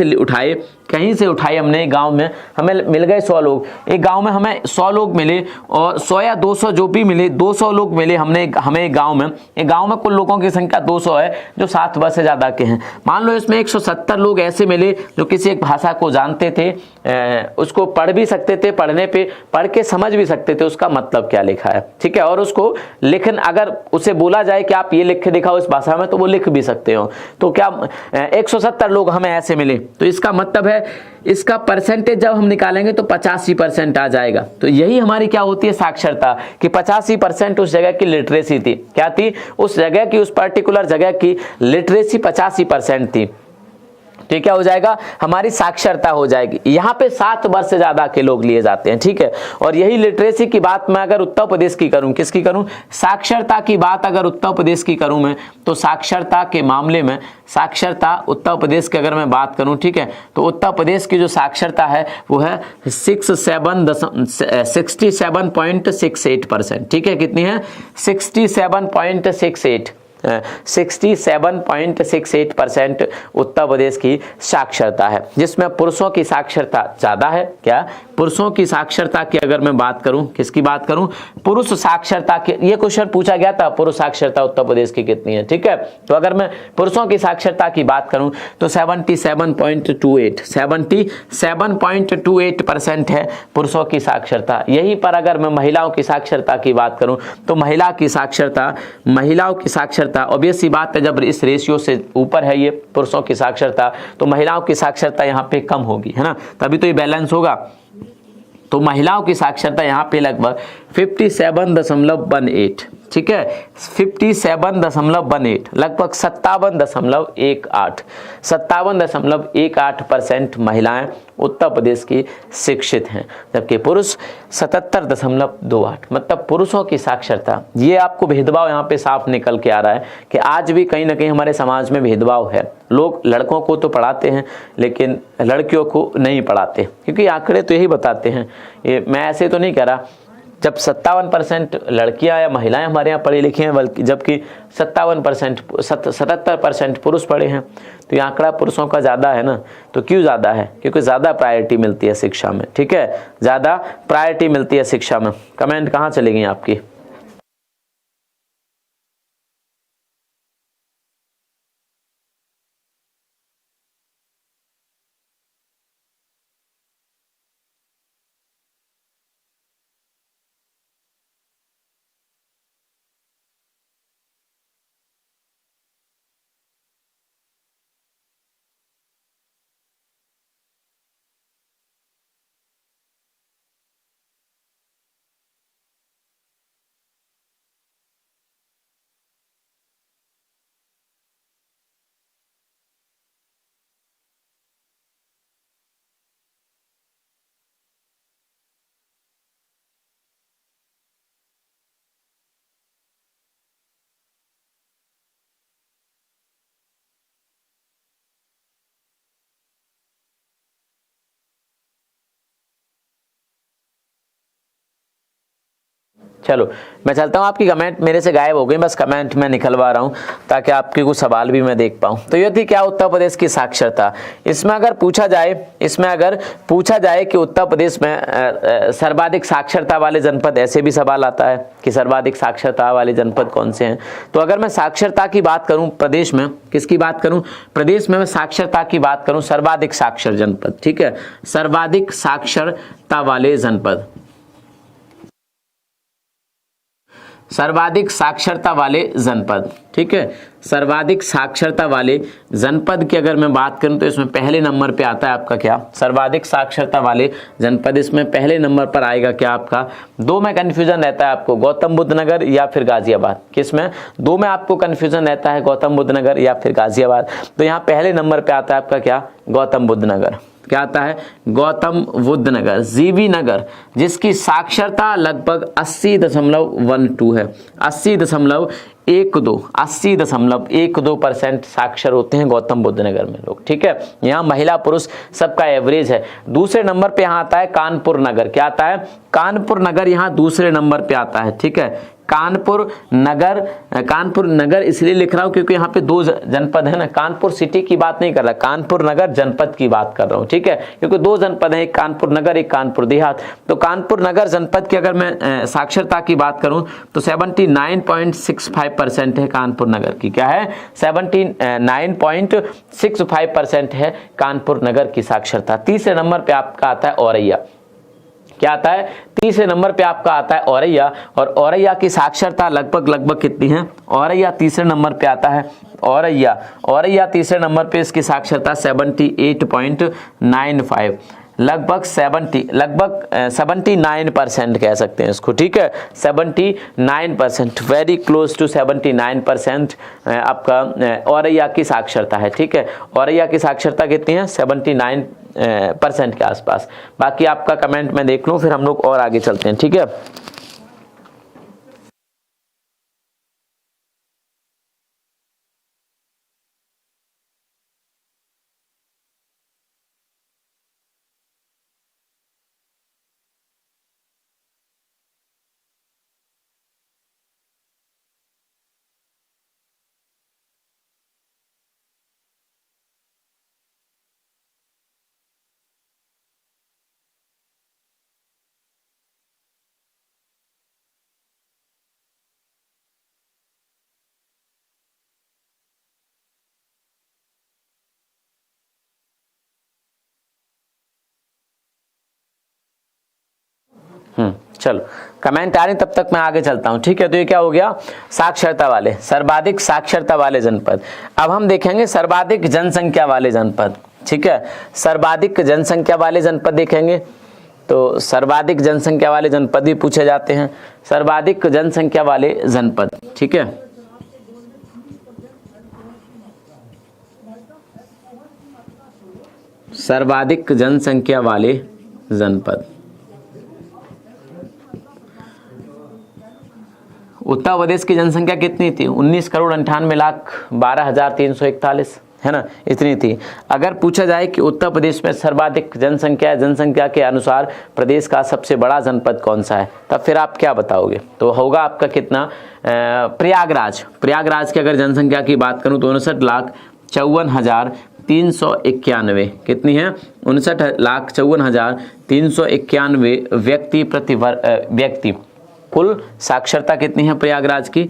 से उठाए हमने गांव में, हमें मिल गए 100 लोग। एक गांव में हमें 100 लोग मिले, और 100 या 200 जो भी मिले, 200 लोग मिले हमें एक गांव में। एक गांव में कुल लोगों की संख्या 200 है जो 7 वर्ष से ज्यादा के हैं। मान लो इसमें 170 लोग ऐसे मिले जो किसी एक भाषा को जानते थे, उसको पढ़ भी सकते थे, पढ़ के समझ भी सकते थे उसका मतलब क्या लिखा है, ठीक है, और उसको लिखन अगर उसे बोला जाए कि आप ये लिख के दिखाओ इस भाषा में तो वो लिख भी सकते हो। तो क्या 170 लोग हमें ऐसे मिले, तो इसका मतलब है इसका परसेंटेज जब हम निकालेंगे तो 85% आ जाएगा। तो यही हमारी क्या होती है साक्षरता, कि 85% उस जगह की लिटरेसी थी। क्या थी? उस जगह की, उस पर्टिकुलर जगह की लिटरेसी 85% थी। तो क्या हो जाएगा, हमारी साक्षरता हो जाएगी। यहाँ पे 7 वर्ष से ज्यादा के लोग लिए जाते हैं, ठीक है। और यही लिटरेसी की बात मैं अगर उत्तर प्रदेश की करूं, किसकी करूं, साक्षरता की बात अगर उत्तर प्रदेश की करूं मैं, तो साक्षरता के मामले में, साक्षरता उत्तर प्रदेश की अगर मैं बात करूं, ठीक है, तो उत्तर प्रदेश की जो साक्षरता है वो है 67.68%, ठीक है। कितनी है? 67.68, 67.68% उत्तर प्रदेश की साक्षरता है, जिसमें पुरुषों की साक्षरता ज्यादा है। क्या? पुरुषों की साक्षरता की अगर मैं बात करूं, किसकी बात करूं, पुरुष साक्षरता की। ये क्वेश्चन पूछा गया था, पुरुष साक्षरता उत्तर प्रदेश की कितनी है, ठीक है। तो अगर मैं पुरुषों की साक्षरता की बात करूं तो 77.28% है पुरुषों की साक्षरता। यहीं पर अगर मैं महिलाओं की साक्षरता की बात करूं तो महिलाओं की साक्षरता ऑब्वियस सी बात है, जब इस रेशियो से ऊपर है ये पुरुषों की साक्षरता तो महिलाओं की साक्षरता यहाँ पे कम होगी, है ना, तभी तो ये बैलेंस होगा। तो महिलाओं की साक्षरता यहाँ पे लगभग 57.18, ठीक है, 57.18, लगभग 57.18% महिलाएं उत्तर प्रदेश की शिक्षित हैं, जबकि पुरुष 77.28, मतलब पुरुषों की साक्षरता। ये आपको भेदभाव यहाँ पे साफ निकल के आ रहा है कि आज भी कहीं ना कहीं हमारे समाज में भेदभाव है। लोग लड़कों को तो पढ़ाते हैं लेकिन लड़कियों को नहीं पढ़ाते, क्योंकि आंकड़े तो यही बताते हैं। ये मैं ऐसे तो नहीं कह रहा, जब 57% लड़कियां या महिलाएं हमारे यहाँ पढ़ी लिखी हैं, बल्कि जबकि 77% पुरुष पढ़े हैं, तो ये आंकड़ा पुरुषों का ज़्यादा है ना। तो क्यों ज़्यादा है? क्योंकि ज़्यादा प्रायोरिटी मिलती है शिक्षा में, ठीक है, ज़्यादा प्रायोरिटी मिलती है शिक्षा में। कमेंट कहाँ चली गई आपकी? चलो मैं चलता हूँ, आपकी कमेंट मेरे से गायब हो गई, बस कमेंट में निकलवा रहा हूँ ताकि आपके कुछ सवाल भी मैं देख पाऊँ। तो ये थी क्या उत्तर प्रदेश की साक्षरता। इसमें अगर पूछा जाए कि उत्तर प्रदेश में सर्वाधिक साक्षरता वाले जनपद, ऐसे भी सवाल आता है कि सर्वाधिक साक्षरता वाले जनपद कौन से हैं। तो अगर मैं साक्षरता की बात करूँ प्रदेश में, किसकी बात करूँ, प्रदेश में मैं साक्षरता की बात करूँ, सर्वाधिक साक्षर जनपद, ठीक है, सर्वाधिक साक्षरता वाले जनपद, सर्वाधिक साक्षरता वाले जनपद, ठीक है, सर्वाधिक साक्षरता वाले जनपद की अगर मैं बात करूं तो इसमें पहले नंबर पे आता है आपका क्या, सर्वाधिक साक्षरता वाले जनपद। इसमें पहले नंबर पर आएगा क्या आपका, दो में कंफ्यूजन रहता है आपको, गौतम बुद्ध नगर या फिर गाजियाबाद। किसमें? दो में आपको कंफ्यूजन रहता है, गौतम बुद्ध नगर या फिर गाजियाबाद। तो यहाँ पहले नंबर पे आता है आपका क्या, गौतम बुद्ध नगर। क्या आता है? गौतम बुद्ध नगर, जीवी नगर, जिसकी साक्षरता लगभग 80.12 है, 80.12% साक्षर होते हैं गौतम बुद्ध नगर में लोग, ठीक है। यहाँ महिला पुरुष सबका एवरेज है। दूसरे नंबर पे यहाँ आता है कानपुर नगर। क्या आता है? कानपुर नगर यहाँ दूसरे नंबर पे आता है, ठीक है। कानपुर नगर इसलिए लिख रहा हूं क्योंकि यहाँ पे दो जनपद है ना, कानपुर सिटी की बात नहीं कर रहा, कानपुर नगर जनपद की बात कर रहा हूँ, ठीक है। क्योंकि दो जनपद है, एक कानपुर नगर, एक कानपुर देहात। तो कानपुर नगर जनपद की अगर मैं साक्षरता की बात करूं तो 79.65% है कानपुर नगर की। क्या है? 79.65% है कानपुर नगर की साक्षरता। तीसरे नंबर पे आपका आता है औरैया। क्या आता है? तीसरे नंबर पे आपका आता है औरैया, और औरैया की साक्षरता लगभग कितनी है? औरैया तीसरे नंबर पे आता है। औरैया तीसरे नंबर पे इसकी साक्षरता 78.95, लगभग 79% कह सकते हैं इसको, ठीक है। 79%, वेरी क्लोज टू 79% आपका औरैया की साक्षरता है, ठीक है। औरैया की साक्षरता कितनी है? 79% के आसपास। बाकी आपका कमेंट में देख लूं, फिर हम लोग और आगे चलते हैं, ठीक है। चलो कमेंट आ रही, तब तक मैं आगे चलता हूं, ठीक है। तो ये क्या हो गया? साक्षरता वाले, सर्वाधिक साक्षरता वाले जनपद। अब हम देखेंगे सर्वाधिक जनसंख्या वाले जनपद, ठीक है। सर्वाधिक जनसंख्या वाले जनपद देखेंगे तो सर्वाधिक जनसंख्या वाले जनपद भी पूछे जाते हैं। सर्वाधिक जनसंख्या वाले जनपद, ठीक है। सर्वाधिक जनसंख्या वाले जनपद, उत्तर प्रदेश की जनसंख्या कितनी थी? 19,98,12,341, है ना, इतनी थी। अगर पूछा जाए कि उत्तर प्रदेश में सर्वाधिक जनसंख्या के अनुसार प्रदेश का सबसे बड़ा जनपद कौन सा है, तब फिर आप क्या बताओगे? तो होगा आपका कितना? प्रयागराज की अगर जनसंख्या की बात करूं तो 59,54,391, कितनी है? 59,54,391 व्यक्ति। कुल साक्षरता कितनी है प्रयागराज की?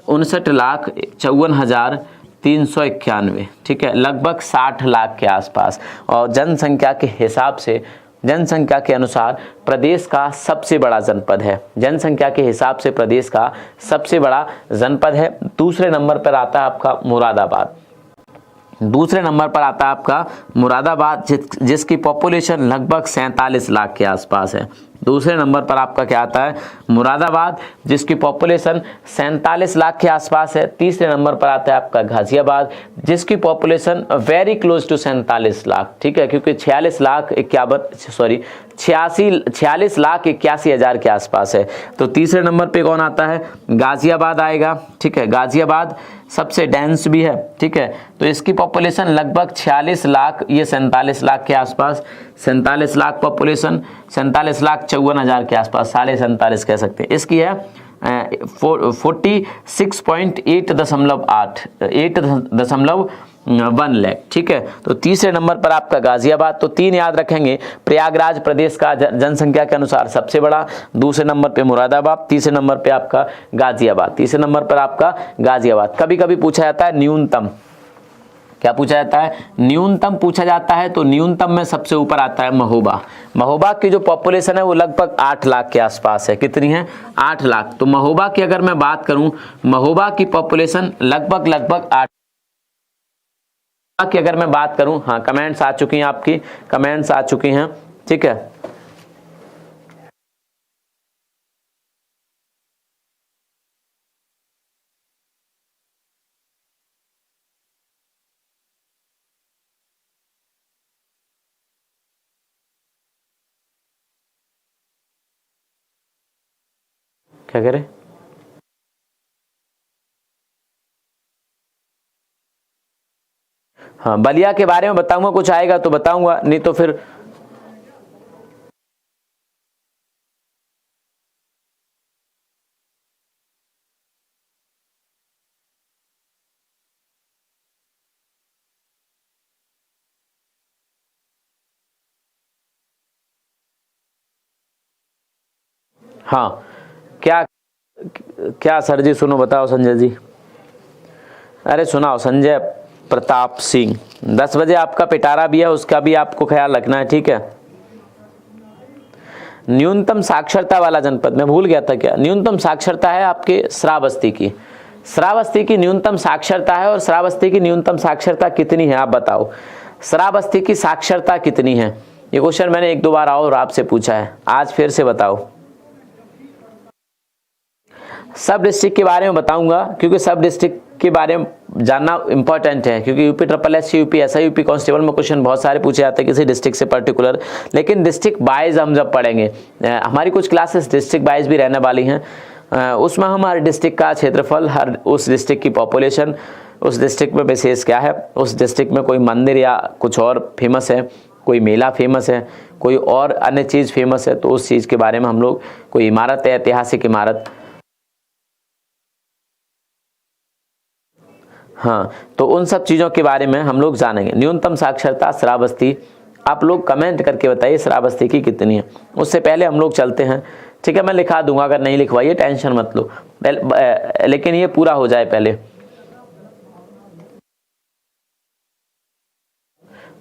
59,54,391, ठीक है, लगभग 60 लाख के आसपास। और जनसंख्या के हिसाब से, जनसंख्या के अनुसार प्रदेश का सबसे बड़ा जनपद है। जनसंख्या के हिसाब से प्रदेश का सबसे बड़ा जनपद है। दूसरे नंबर पर आता है आपका मुरादाबाद। दूसरे नंबर पर आता है आपका मुरादाबाद, जिसकी पॉपुलेशन लगभग 47 लाख के आसपास है। दूसरे नंबर पर आपका क्या आता है? मुरादाबाद, जिसकी पॉपुलेशन 47 लाख के आसपास है। तीसरे नंबर पर आता है आपका गाजियाबाद, जिसकी population very close to 47 lakh, ठीक है, क्योंकि 46 लाख 81,000 के आसपास है। तो तीसरे नंबर पे कौन आता है? गाजियाबाद आएगा, ठीक है। गाजियाबाद सबसे डेंस भी है, ठीक है। तो इसकी पॉपुलेशन लगभग 46 लाख, ये 47 लाख के आसपास, 47 लाख पॉपुलेशन, 47,54,000 के आसपास, 47.5 कह सकते हैं। इसकी है 46.8.1 लाख, ठीक है। तो तीसरे नंबर पर आपका गाजियाबाद। तो तीन याद रखेंगे, प्रयागराज प्रदेश का जनसंख्या के अनुसार सबसे बड़ा, दूसरे नंबर पे मुरादाबाद, तीसरे नंबर पे आपका गाजियाबाद। तीसरे नंबर पर आपका गाजियाबाद। कभी कभी पूछा जाता है न्यूनतम, क्या पूछा जाता है? न्यूनतम पूछा जाता है। तो न्यूनतम में सबसे ऊपर आता है महोबा। महोबा की जो पॉपुलेशन है वो लगभग 8 लाख के आसपास है। कितनी है? 8 लाख। तो महोबा की अगर मैं बात करूं, महोबा की पॉपुलेशन लगभग 8 की अगर मैं बात करूं, हाँ कमेंट्स आ चुकी हैं, आपकी कमेंट्स आ चुकी हैं, ठीक है। क्या करें? हाँ, बलिया के बारे में बताऊंगा, कुछ आएगा तो बताऊंगा, नहीं तो फिर हाँ। क्या क्या सर जी, सुनो, बताओ संजय जी। अरे सुनाओ संजय प्रताप सिंह, 10 बजे आपका पिटारा भी है, उसका भी आपको ख्याल रखना है, ठीक है। न्यूनतम साक्षरता वाला जनपद, मैं भूल गया था क्या, न्यूनतम साक्षरता है आपके श्रावस्ती की। श्रावस्ती की न्यूनतम साक्षरता है, और श्रावस्ती की न्यूनतम साक्षरता कितनी है आप बताओ। श्रावस्ती की साक्षरता कितनी है, ये क्वेश्चन मैंने 1-2 बार और आपसे पूछा है, आज फिर से बताओ। सब डिस्ट्रिक्ट के बारे में बताऊंगा, क्योंकि सब डिस्ट्रिक्ट के बारे में जानना इंपॉर्टेंट है, क्योंकि UP triple S, UP SI, UP constable में क्वेश्चन बहुत सारे पूछे जाते हैं किसी डिस्ट्रिक्ट से पर्टिकुलर। लेकिन डिस्ट्रिक्ट वाइज हम जब पढ़ेंगे, हमारी कुछ क्लासेस डिस्ट्रिक्ट वाइज भी रहने वाली हैं, उसमें हम हर डिस्ट्रिक्ट का क्षेत्रफल, हर उस डिस्ट्रिक्ट की पॉपुलेशन, उस डिस्ट्रिक्ट में विशेष क्या है, उस डिस्ट्रिक्ट में कोई मंदिर या कुछ और फेमस है, कोई मेला फेमस है, कोई और अन्य चीज़ फेमस है, तो उस चीज़ के बारे में हम लोग, कोई इमारत है, ऐतिहासिक इमारत, हाँ, तो उन सब चीज़ों के बारे में हम लोग जानेंगे। न्यूनतम साक्षरता श्रावस्ती, आप लोग कमेंट करके बताइए श्रावस्ती की कितनी है। उससे पहले हम लोग चलते हैं, ठीक है, मैं लिखा दूंगा, अगर नहीं लिखवाइए टेंशन मत लो, लेकिन ये पूरा हो जाए पहले।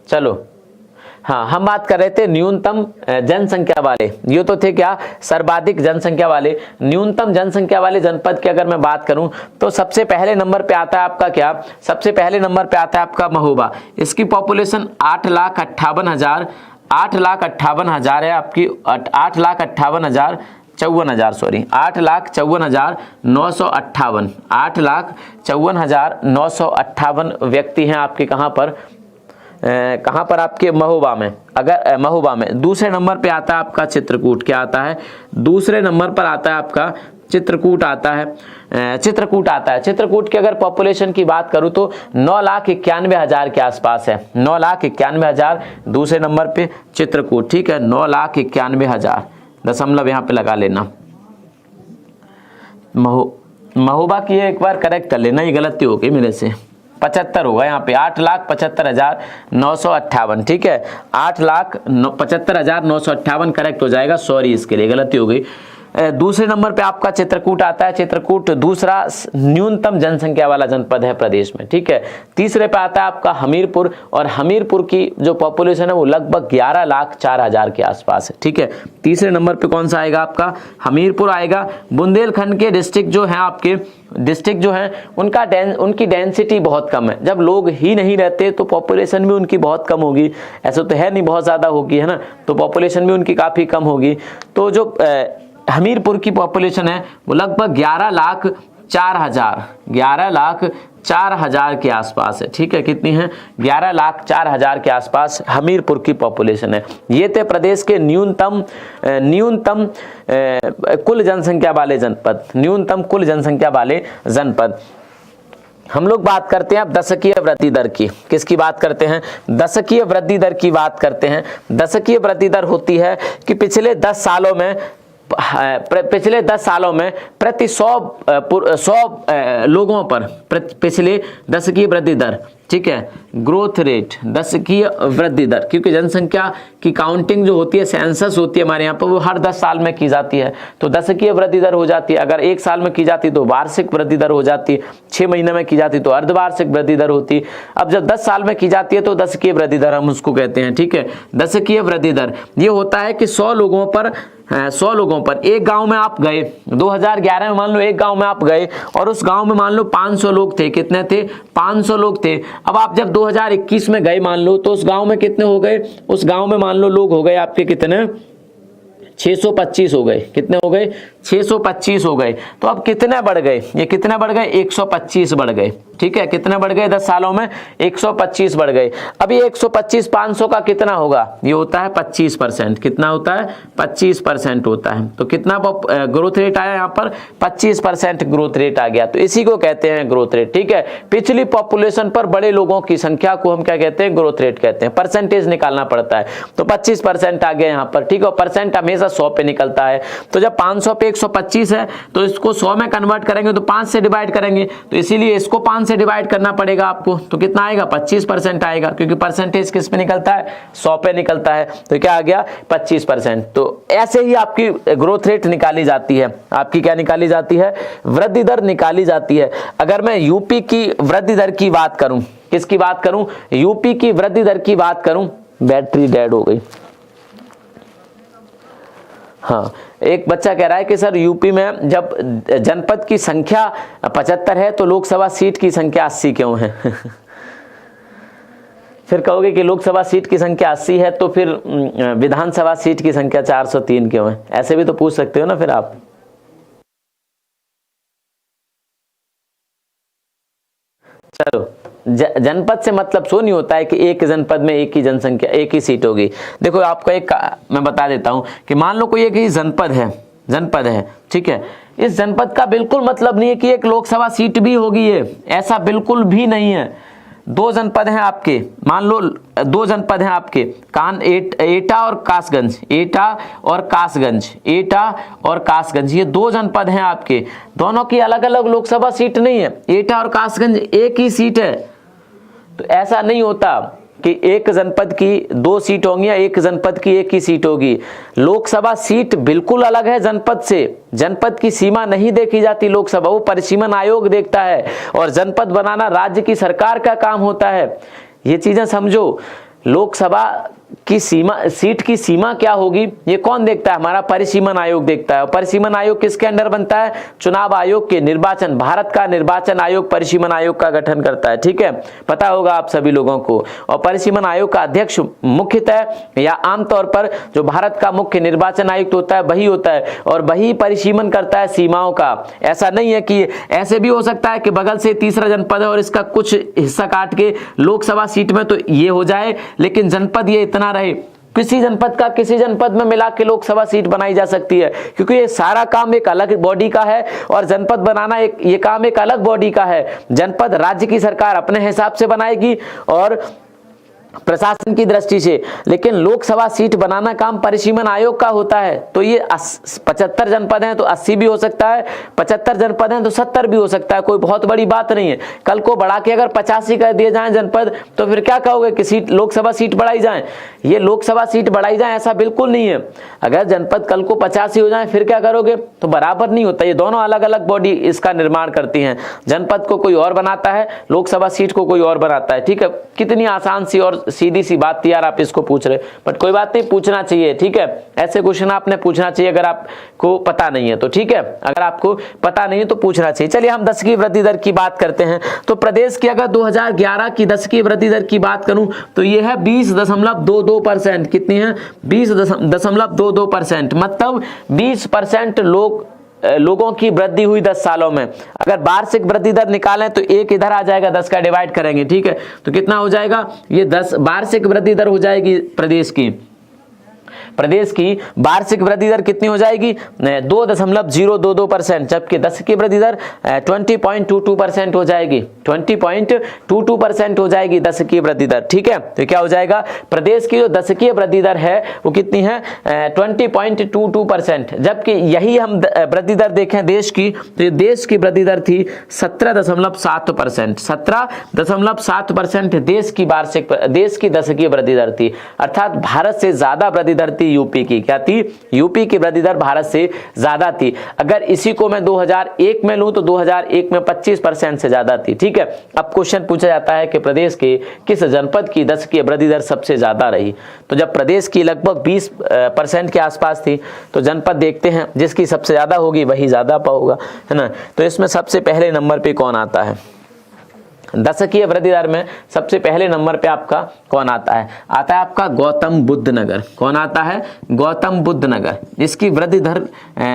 चलो, हाँ, हम बात कर रहे थे न्यूनतम जनसंख्या वाले, ये तो थे क्या, सर्वाधिक जनसंख्या वाले। न्यूनतम जनसंख्या वाले जनपद की अगर मैं बात करूं तो सबसे पहले नंबर पे आता है आपका क्या, सबसे पहले नंबर पे आता है आपका महोबा। इसकी पॉपुलेशन 8,58,000, 8,58,000 है आपकी, 8,58,054, सॉरी 8,54,958, 8,54,958 व्यक्ति हैं आपके कहाँ पर, कहाँ पर आपके महोबा में। अगर महोबा में दूसरे नंबर पे आता है आपका चित्रकूट, क्या आता है, दूसरे नंबर पर आता है आपका चित्रकूट आता है, चित्रकूट आता है। चित्रकूट की अगर पॉपुलेशन की बात करूं तो 9,91,000 के आसपास है, 9,91,000 दूसरे नंबर पे चित्रकूट, ठीक है, 9,91,000, दशमलव यहाँ पे लगा लेना। महोबा की एक बार करेक्ट कर लेना, ये गलती हो गई मेरे से, 75 होगा यहाँ पे, 8,75,958, ठीक है, 8,75,958 करेक्ट हो जाएगा, सॉरी इसके लिए गलती हो गई। दूसरे नंबर पे आपका चित्रकूट आता है, चित्रकूट दूसरा न्यूनतम जनसंख्या वाला जनपद है प्रदेश में, ठीक है। तीसरे पे आता है आपका हमीरपुर, और हमीरपुर की जो पॉपुलेशन है वो लगभग 11,04,000 के आसपास है, ठीक है। तीसरे नंबर पे कौन सा आएगा आपका, हमीरपुर आएगा। बुंदेलखंड के डिस्ट्रिक्ट जो है आपके, डिस्ट्रिक्ट जो है उनकी डेंसिटी बहुत कम है, जब लोग ही नहीं रहते तो पॉपुलेशन भी उनकी बहुत कम होगी, ऐसा तो है नहीं बहुत ज़्यादा होगी, है ना, तो पॉपुलेशन भी उनकी काफ़ी कम होगी। तो जो हमीरपुर की पॉपुलेशन है वो लगभग 11,04,000, 11,04,000 के आसपास है, ठीक है। कितनी है, 11,04,000 के आसपास हमीरपुर की पॉपुलेशन है। ये थे प्रदेश के न्यूनतम कुल जनसंख्या वाले जनपद, न्यूनतम कुल जनसंख्या वाले जनपद। हम लोग बात करते हैं अब दशकीय वृद्धि दर की। किसकी बात करते हैं, दशकीय वृद्धि दर की बात करते हैं। दशकीय वृद्धि दर होती है कि पिछले 10 सालों में प्रति 100 लोगों पर पिछले दशकीय वृद्धि दर, ठीक है, ग्रोथ रेट, दशकीय वृद्धि दर, क्योंकि जनसंख्या की काउंटिंग जो होती है, सेंसस होती है हमारे यहाँ पर, वो हर 10 साल में की जाती है, तो दशकीय वृद्धि दर हो जाती है। अगर 1 साल में की जाती तो वार्षिक वृद्धि दर हो जाती, 6 महीने में की जाती तो अर्धवार्षिक वृद्धि दर होती। अब जब 10 साल में की जाती है तो दशकीय वृद्धि दर हम उसको कहते हैं, ठीक है। दशकीय वृद्धि दर ये होता है कि 100 लोगों पर एक गांव में आप गए, 2011 में मान लो एक गांव में आप गए और उस गांव में मान लो 500 लोग थे, कितने थे, 500 लोग थे। अब आप जब 2021 में गए मान लो, तो उस गांव में कितने हो गए, उस गांव में मान लो लोग हो गए आपके कितने, 625 हो गए। कितने हो गए? 625 हो गए। तो अब कितने बढ़ गए? ये कितने बढ़ गए? 125 बढ़ गए। ठीक है, कितने बढ़ गए? 10 सालों में 125 बढ़ गए। अब ये 125 500 का कितना होगा? ये होता है 25%। कितना होता है? 25% होता है। तो कितना ग्रोथ रेट आया यहाँ पर? 25% ग्रोथ रेट आ गया। तो इसी को कहते हैं ग्रोथ रेट। ठीक है, पिछली पॉपुलेशन पर बड़े लोगों की संख्या को हम क्या कहते हैं? ग्रोथ रेट कहते हैं। परसेंटेज निकालना पड़ता है, तो 25% आ गया यहाँ पर। ठीक है, परसेंट हमेशा 100 पे निकलता है। तो जब 500 पे 125 है तो इसको 100 में कन्वर्ट करेंगे तो 5 से डिवाइड करेंगे, तो इसीलिए इसको 5 से डिवाइड करना पड़ेगा आपको। तो कितना आएगा? 25% आएगा, क्योंकि परसेंटेज किस पे निकलता है? 100 पे निकलता है। तो क्या आ गया? 25%। तो ऐसे ही आपकी ग्रोथ रेट निकाली जाती है। आपकी क्या निकाली जाती है? वृद्धि दर निकाली जाती है। अगर मैं यूपी की वृद्धि दर की बात करूं, किसकी बात करूं? यूपी की वृद्धि दर की बात करूं। बैटरी डेड हो गई। हाँ, एक बच्चा कह रहा है कि सर यूपी में जब जनपद की संख्या 75 है तो लोकसभा सीट की संख्या 80 क्यों है? फिर कहोगे कि लोकसभा सीट की संख्या 80 है तो फिर विधानसभा सीट की संख्या 403 क्यों है? ऐसे भी तो पूछ सकते हो ना फिर आप। चलो, जनपद से मतलब सो नहीं होता है कि एक जनपद में एक ही जनसंख्या, एक ही सीट होगी। देखो आपको एक मैं बता देता हूं कि मान लो कोई एक ही जनपद है, ठीक है। इस जनपद का बिल्कुल मतलब नहीं है कि एक लोकसभा सीट भी होगी, ये ऐसा बिल्कुल भी नहीं है। 2 जनपद हैं आपके, मान लो 2 जनपद हैं आपके, एटा और कासगंज, एटा और कासगंज, ये 2 जनपद हैं आपके। दोनों की अलग अलग लोकसभा सीट नहीं है, एटा और कासगंज एक ही सीट है। तो ऐसा नहीं होता कि एक जनपद की 2 सीट होंगी या एक जनपद की एक ही सीट होगी। लोकसभा सीट बिल्कुल अलग है जनपद से। जनपद की सीमा नहीं देखी जाती लोकसभा, वो परिसीमन आयोग देखता है, और जनपद बनाना राज्य की सरकार का काम होता है। ये चीजें समझो। लोकसभा की सीट की सीमा क्या होगी ये कौन देखता है? हमारा परिसीमन आयोग देखता है। और परिसीमन आयोग किसके अंडर बनता है? चुनाव आयोग के। निर्वाचन, भारत का निर्वाचन आयोग परिसीमन आयोग का गठन करता है। ठीक है, पता होगा आप सभी लोगों को। और परिसीमन आयोग का अध्यक्ष मुख्यतः या आमतौर पर जो भारत का मुख्य निर्वाचन आयुक्त होता है वही होता है, और वही परिसीमन करता है सीमाओं का। ऐसा नहीं है कि ऐसे भी हो सकता है कि बगल से तीसरा जनपद है और इसका कुछ हिस्सा काट के लोकसभा सीट में तो ये हो जाए, लेकिन जनपद ये इतना रहे। किसी जनपद का किसी जनपद में मिला के लोकसभा सीट बनाई जा सकती है, क्योंकि ये सारा काम एक अलग बॉडी का है और जनपद बनाना ये काम एक अलग बॉडी का है। जनपद राज्य की सरकार अपने हिसाब से बनाएगी और प्रशासन की दृष्टि से, लेकिन लोकसभा सीट बनाना काम परिसीमन आयोग का होता है। तो ये 75 जनपद हैं तो 80 भी हो सकता है, 75 जनपद हैं तो 70 भी हो सकता है, कोई बहुत बड़ी बात नहीं है। कल को बढ़ा के अगर 85 कर दिए जाएं जनपद तो फिर क्या कहोगे कि लोकसभा सीट बढ़ाई जाए? ये लोकसभा सीट बढ़ाई जाए ऐसा बिल्कुल नहीं है। अगर जनपद कल को 85 हो जाए फिर क्या करोगे? तो बराबर नहीं होता। ये दोनों अलग अलग बॉडी इसका निर्माण करती हैं। जनपद को कोई और बनाता है, लोकसभा सीट को कोई और बनाता है। ठीक है, कितनी आसान सी और सीधी सी बात थी यार, आप इसको पूछ रहे, बट कोई बात नहीं, पूछना चाहिए। ठीक है, ऐसे क्वेश्चन आपने पूछना चाहिए अगर आपको पता नहीं है तो। ठीक है, अगर आपको पता नहीं है तो पूछना चाहिए। चलिए हम 10 की वृद्धि दर की बात करते हैं। तो प्रदेश की अगर 2011 की 10 की वृद्धि दर की बात करूं तो ये है 20.22%। कितनी है? 20.22%। मतलब 20% लोगों की वृद्धि हुई 10 सालों में। अगर वार्षिक वृद्धि दर निकालें तो एक इधर आ जाएगा, 10 का डिवाइड करेंगे। ठीक है, तो कितना हो जाएगा? ये 10 वार्षिक वृद्धि दर हो जाएगी प्रदेश की वार्षिक वृद्धि दर कितनी हो जाएगी? 2.022%, जबकि 10 की वृद्धि दर 20.22% हो जाएगी। 20.22% हो जाएगी 10 की वृद्धि दर। ठीक है, तो क्या हो जाएगा? प्रदेश की जो 10 की वृद्धि दर है वो कितनी है? 20.22%। जबकि यही हम वृद्धि दर देखें देश की, तो देश की वृद्धि दर थी 17.7%। 17.7% देश की 10 की वृद्धि दर थी, अर्थात भारत से ज्यादा वृद्धि दर थी यूपी की। क्या थी? यूपी की वृद्धि दर भारत से ज्यादा थी। अगर इसी को मैं 2001 में लूं तो 2001 में 25% से ज्यादा थी। ठीक है, अब क्वेश्चन पूछा जाता है कि प्रदेश के किस जनपद की 10 की वृद्धि दर सबसे ज्यादा रही? तो जब प्रदेश की लगभग 20% के आसपास थी तो जनपद देखते हैं जिसकी सबसे ज्यादा होगी वही ज्यादा पाओगा, है ना। तो इसमें सबसे पहले नंबर पे कौन आता है? दशकीय वृद्धि दर में सबसे पहले नंबर पे आपका कौन आता है? आता है आपका गौतम बुद्ध नगर। कौन आता है? गौतम बुद्ध नगर। इसकी वृद्धि दर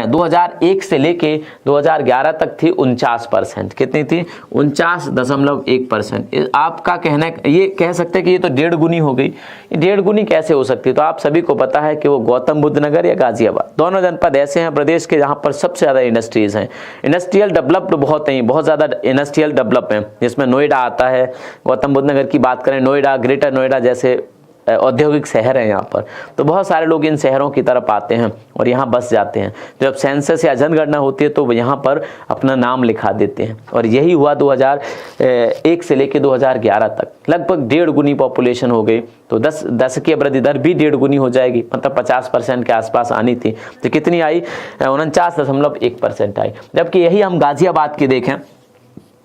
2001 से लेके 2011 तक थी 49%। कितनी थी? 49.1%। आपका कहना, ये कह सकते हैं कि ये तो 1.5 गुनी हो गई। 1.5 गुनी कैसे हो सकती है? तो आप सभी को पता है कि वो गौतम बुद्ध नगर या गाजियाबाद, दोनों जनपद ऐसे हैं प्रदेश के जहाँ पर सबसे ज़्यादा इंडस्ट्रीज हैं। इंडस्ट्रियल डेवलप्ड बहुत हैं, बहुत ज़्यादा इंडस्ट्रियल डेवलप हैं, जिसमें नोएडा आता है। गौतम बुद्ध नगर की बात करें, नोएडा, ग्रेटर नोएडा जैसे औद्योगिक शहर है यहाँ पर, तो बहुत सारे लोग इन शहरों की तरफ आते हैं और यहाँ बस जाते हैं। जब सेंसस या जनगणना होती है तो यहाँ पर अपना नाम लिखा देते हैं, और यही हुआ 2001 से लेकर 2011 तक। लगभग 1.5 गुनी पॉपुलेशन हो गई, तो दशकीय वृद्धि दर भी 1.5 गुनी हो जाएगी, मतलब 50% के आसपास आनी थी। तो कितनी आई? 49.1% आई। जबकि यही हम गाजियाबाद की देखें,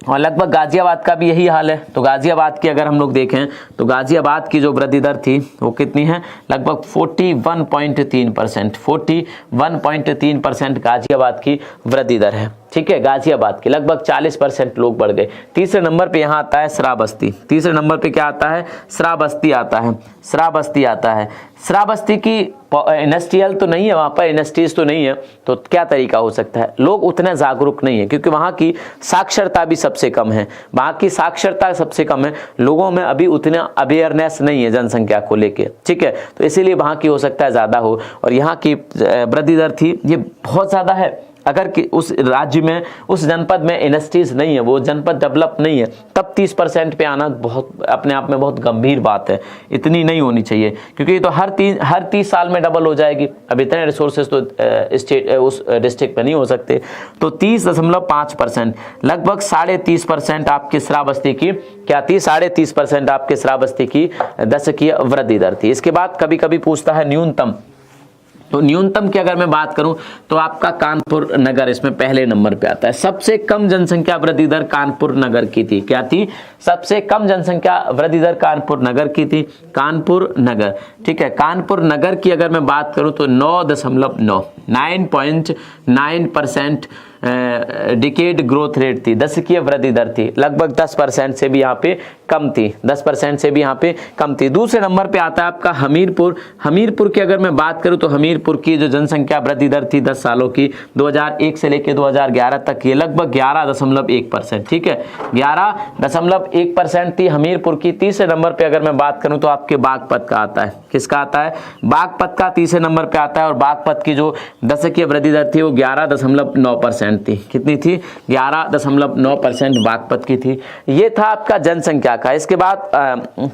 और लगभग गाजियाबाद का भी यही हाल है। तो गाजियाबाद की अगर हम लोग देखें तो गाजियाबाद की जो वृद्धि दर थी वो कितनी है? लगभग 41.3%। 41.3% गाजियाबाद की वृद्धि दर है। ठीक है, गाजियाबाद की लगभग 40% लोग बढ़ गए। तीसरे नंबर पे यहाँ आता है श्रावस्ती। तीसरे नंबर पे क्या आता है? श्रावस्ती आता है। श्रावस्ती आता है। श्रावस्ती की इंडस्ट्रियल तो नहीं है, वहाँ पर इंडस्ट्रीज तो नहीं है, तो क्या तरीका हो सकता है? लोग उतने जागरूक नहीं है, क्योंकि वहाँ की साक्षरता भी सबसे कम है। वहाँ की साक्षरता सबसे कम है, लोगों में अभी उतना अवेयरनेस नहीं है जनसंख्या को लेके। ठीक है, तो इसीलिए वहाँ की हो सकता है ज़्यादा हो, और यहाँ की वृद्धि दर थी ये बहुत ज़्यादा है। अगर कि उस राज्य में, उस जनपद में इंडस्ट्रीज नहीं है, वो जनपद डेवलप नहीं है, तब 30% पे आना बहुत अपने आप में बहुत गंभीर बात है। इतनी नहीं होनी चाहिए, क्योंकि तो हर 30 साल में डबल हो जाएगी। अब इतने रिसोर्सेज तो स्टेट उस डिस्ट्रिक्ट में नहीं हो सकते। तो 30.5%, लगभग 30.5% आपके श्रावस्ती की क्या थी? 30.5% आपके श्रावस्ती की दशकीय वृद्धि दर थी। इसके बाद कभी कभी पूछता है न्यूनतम। तो न्यूनतम की अगर मैं बात करूं तो आपका कानपुर नगर इसमें पहले नंबर पे आता है। सबसे कम जनसंख्या वृद्धि दर कानपुर नगर की थी। क्या थी? सबसे कम जनसंख्या वृद्धि दर कानपुर नगर की थी। कानपुर नगर, ठीक है। कानपुर नगर की अगर मैं बात करूं तो 9.9% डिकेड ग्रोथ रेट थी, दशकीय वृद्धि दर थी। लगभग 10% से भी यहाँ पे कम थी, 10% से भी यहाँ पे कम थी। दूसरे नंबर पे आता है आपका हमीरपुर। हमीरपुर की अगर मैं बात करूँ तो हमीरपुर की जो जनसंख्या वृद्धि दर थी 10 सालों की, 2001 से लेकर 2011 तक, ये लगभग 11.1%। ठीक है, 11.1% थी हमीरपुर की। तीसरे नंबर पे अगर मैं बात करूँ तो आपके बागपत का आता है। किसका आता है? बागपत का तीसरे नंबर पे आता है, और बागपत की जो दशकीय वृद्धि दर थी वो 11.9% थी। कितनी थी? 11.9% बागपत की थी। ये था आपका जनसंख्या का। इसके बाद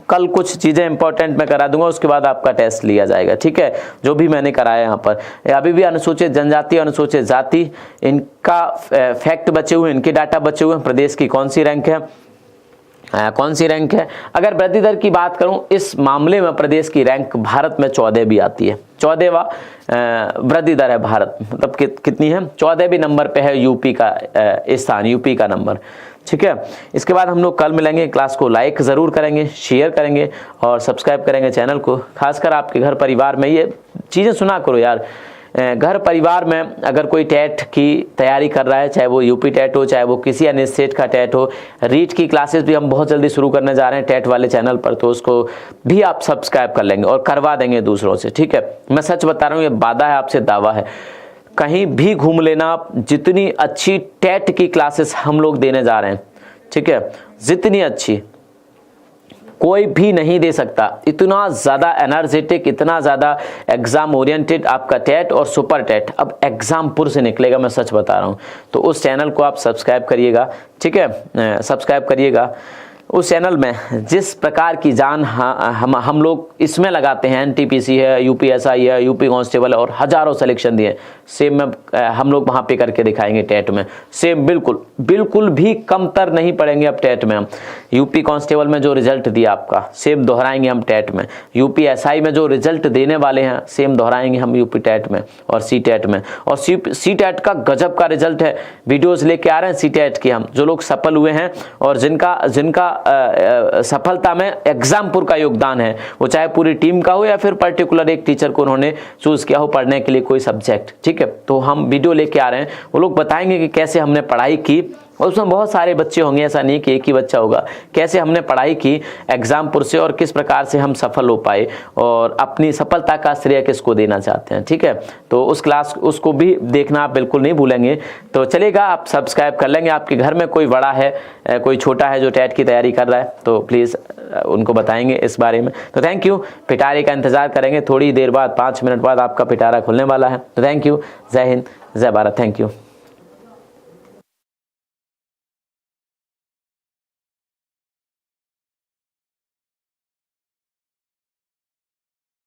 कल कुछ चीजें इंपॉर्टेंट मैं करा दूंगा, उसके बाद आपका टेस्ट लिया जाएगा। ठीक है, जो भी मैंने कराया यहाँ पर। अभी भी अनुसूचित जनजाति, अनुसूचित जाति, इनका फैक्ट बचे हुए, इनके डाटा बचे हुए। प्रदेश की कौन सी रैंक है? कौन सी रैंक है? अगर वृद्धि दर की बात करूं, इस मामले में प्रदेश की रैंक भारत में 14 भी आती है। 14वां वृद्धि दर है भारत, मतलब कितनी है? 14वें नंबर पे है यूपी का स्थान, यूपी का नंबर। ठीक है, इसके बाद हम लोग कल मिलेंगे। क्लास को लाइक ज़रूर करेंगे, शेयर करेंगे और सब्सक्राइब करेंगे चैनल को। खासकर आपके घर परिवार में ये चीज़ें सुना करो यार। घर परिवार में अगर कोई टेट की तैयारी कर रहा है, चाहे वो यूपी टेट हो, चाहे वो किसी अन्य स्टेट का टेट हो, रीट की क्लासेस भी हम बहुत जल्दी शुरू करने जा रहे हैं टेट वाले चैनल पर, तो उसको भी आप सब्सक्राइब कर लेंगे और करवा देंगे दूसरों से। ठीक है, मैं सच बता रहा हूँ, ये वादा है आपसे, दावा है। कहीं भी घूम लेना आप, जितनी अच्छी टेट की क्लासेस हम लोग देने जा रहे हैं, ठीक है, जितनी अच्छी कोई भी नहीं दे सकता। इतना ज़्यादा एनर्जेटिक, इतना ज़्यादा एग्ज़ाम ओरिएंटेड आपका टेट और सुपर टेट अब एग्जामपुर से निकलेगा, मैं सच बता रहा हूँ। तो उस चैनल को आप सब्सक्राइब करिएगा। ठीक है, सब्सक्राइब करिएगा। उस चैनल में जिस प्रकार की जान हम लोग इसमें लगाते हैं, एनटीपीसी है, यूपीएसआई है, यूपी कांस्टेबल है, और हज़ारों सिलेक्शन दिए, सेम में हम लोग वहाँ पे करके दिखाएंगे टेट में। सेम बिल्कुल भी कमतर नहीं पड़ेंगे अब टेट में। हम यूपी कांस्टेबल में जो रिजल्ट दिया आपका, सेम दोहराएंगे हम टेट में। यूपीएसआई में जो रिजल्ट देने वाले हैं, सेम दोहराएंगे हम यूपी टेट में और सी टेट में। और सी टेट का गजब का रिजल्ट है, वीडियोज़ लेके आ रहे हैं सी टेट की हम, जो लोग सफल हुए हैं और जिनका सफलता में एग्जामपुर का योगदान है, वो चाहे पूरी टीम का हो या फिर पर्टिकुलर एक टीचर को उन्होंने चूज किया हो पढ़ने के लिए कोई सब्जेक्ट। ठीक है, तो हम वीडियो लेके आ रहे हैं, वो लोग बताएंगे कि कैसे हमने पढ़ाई की और उसमें बहुत सारे बच्चे होंगे, ऐसा नहीं कि एक ही बच्चा होगा। कैसे हमने पढ़ाई की एग्जामपुर से और किस प्रकार से हम सफल हो पाए और अपनी सफलता का श्रेय किसको देना चाहते हैं, ठीक है। तो उस क्लास उसको भी देखना आप बिल्कुल नहीं भूलेंगे। तो चलेगा, आप सब्सक्राइब कर लेंगे। आपके घर में कोई बड़ा है, कोई छोटा है जो टेट की तैयारी कर रहा है, तो प्लीज़ उनको बताएंगे इस बारे में। तो थैंक यू। पिटारे का इंतजार करेंगे, थोड़ी देर बाद 5 मिनट बाद आपका पिटारा खुलने वाला है। तो थैंक यू। जय हिंद, जय भारत। Thank you.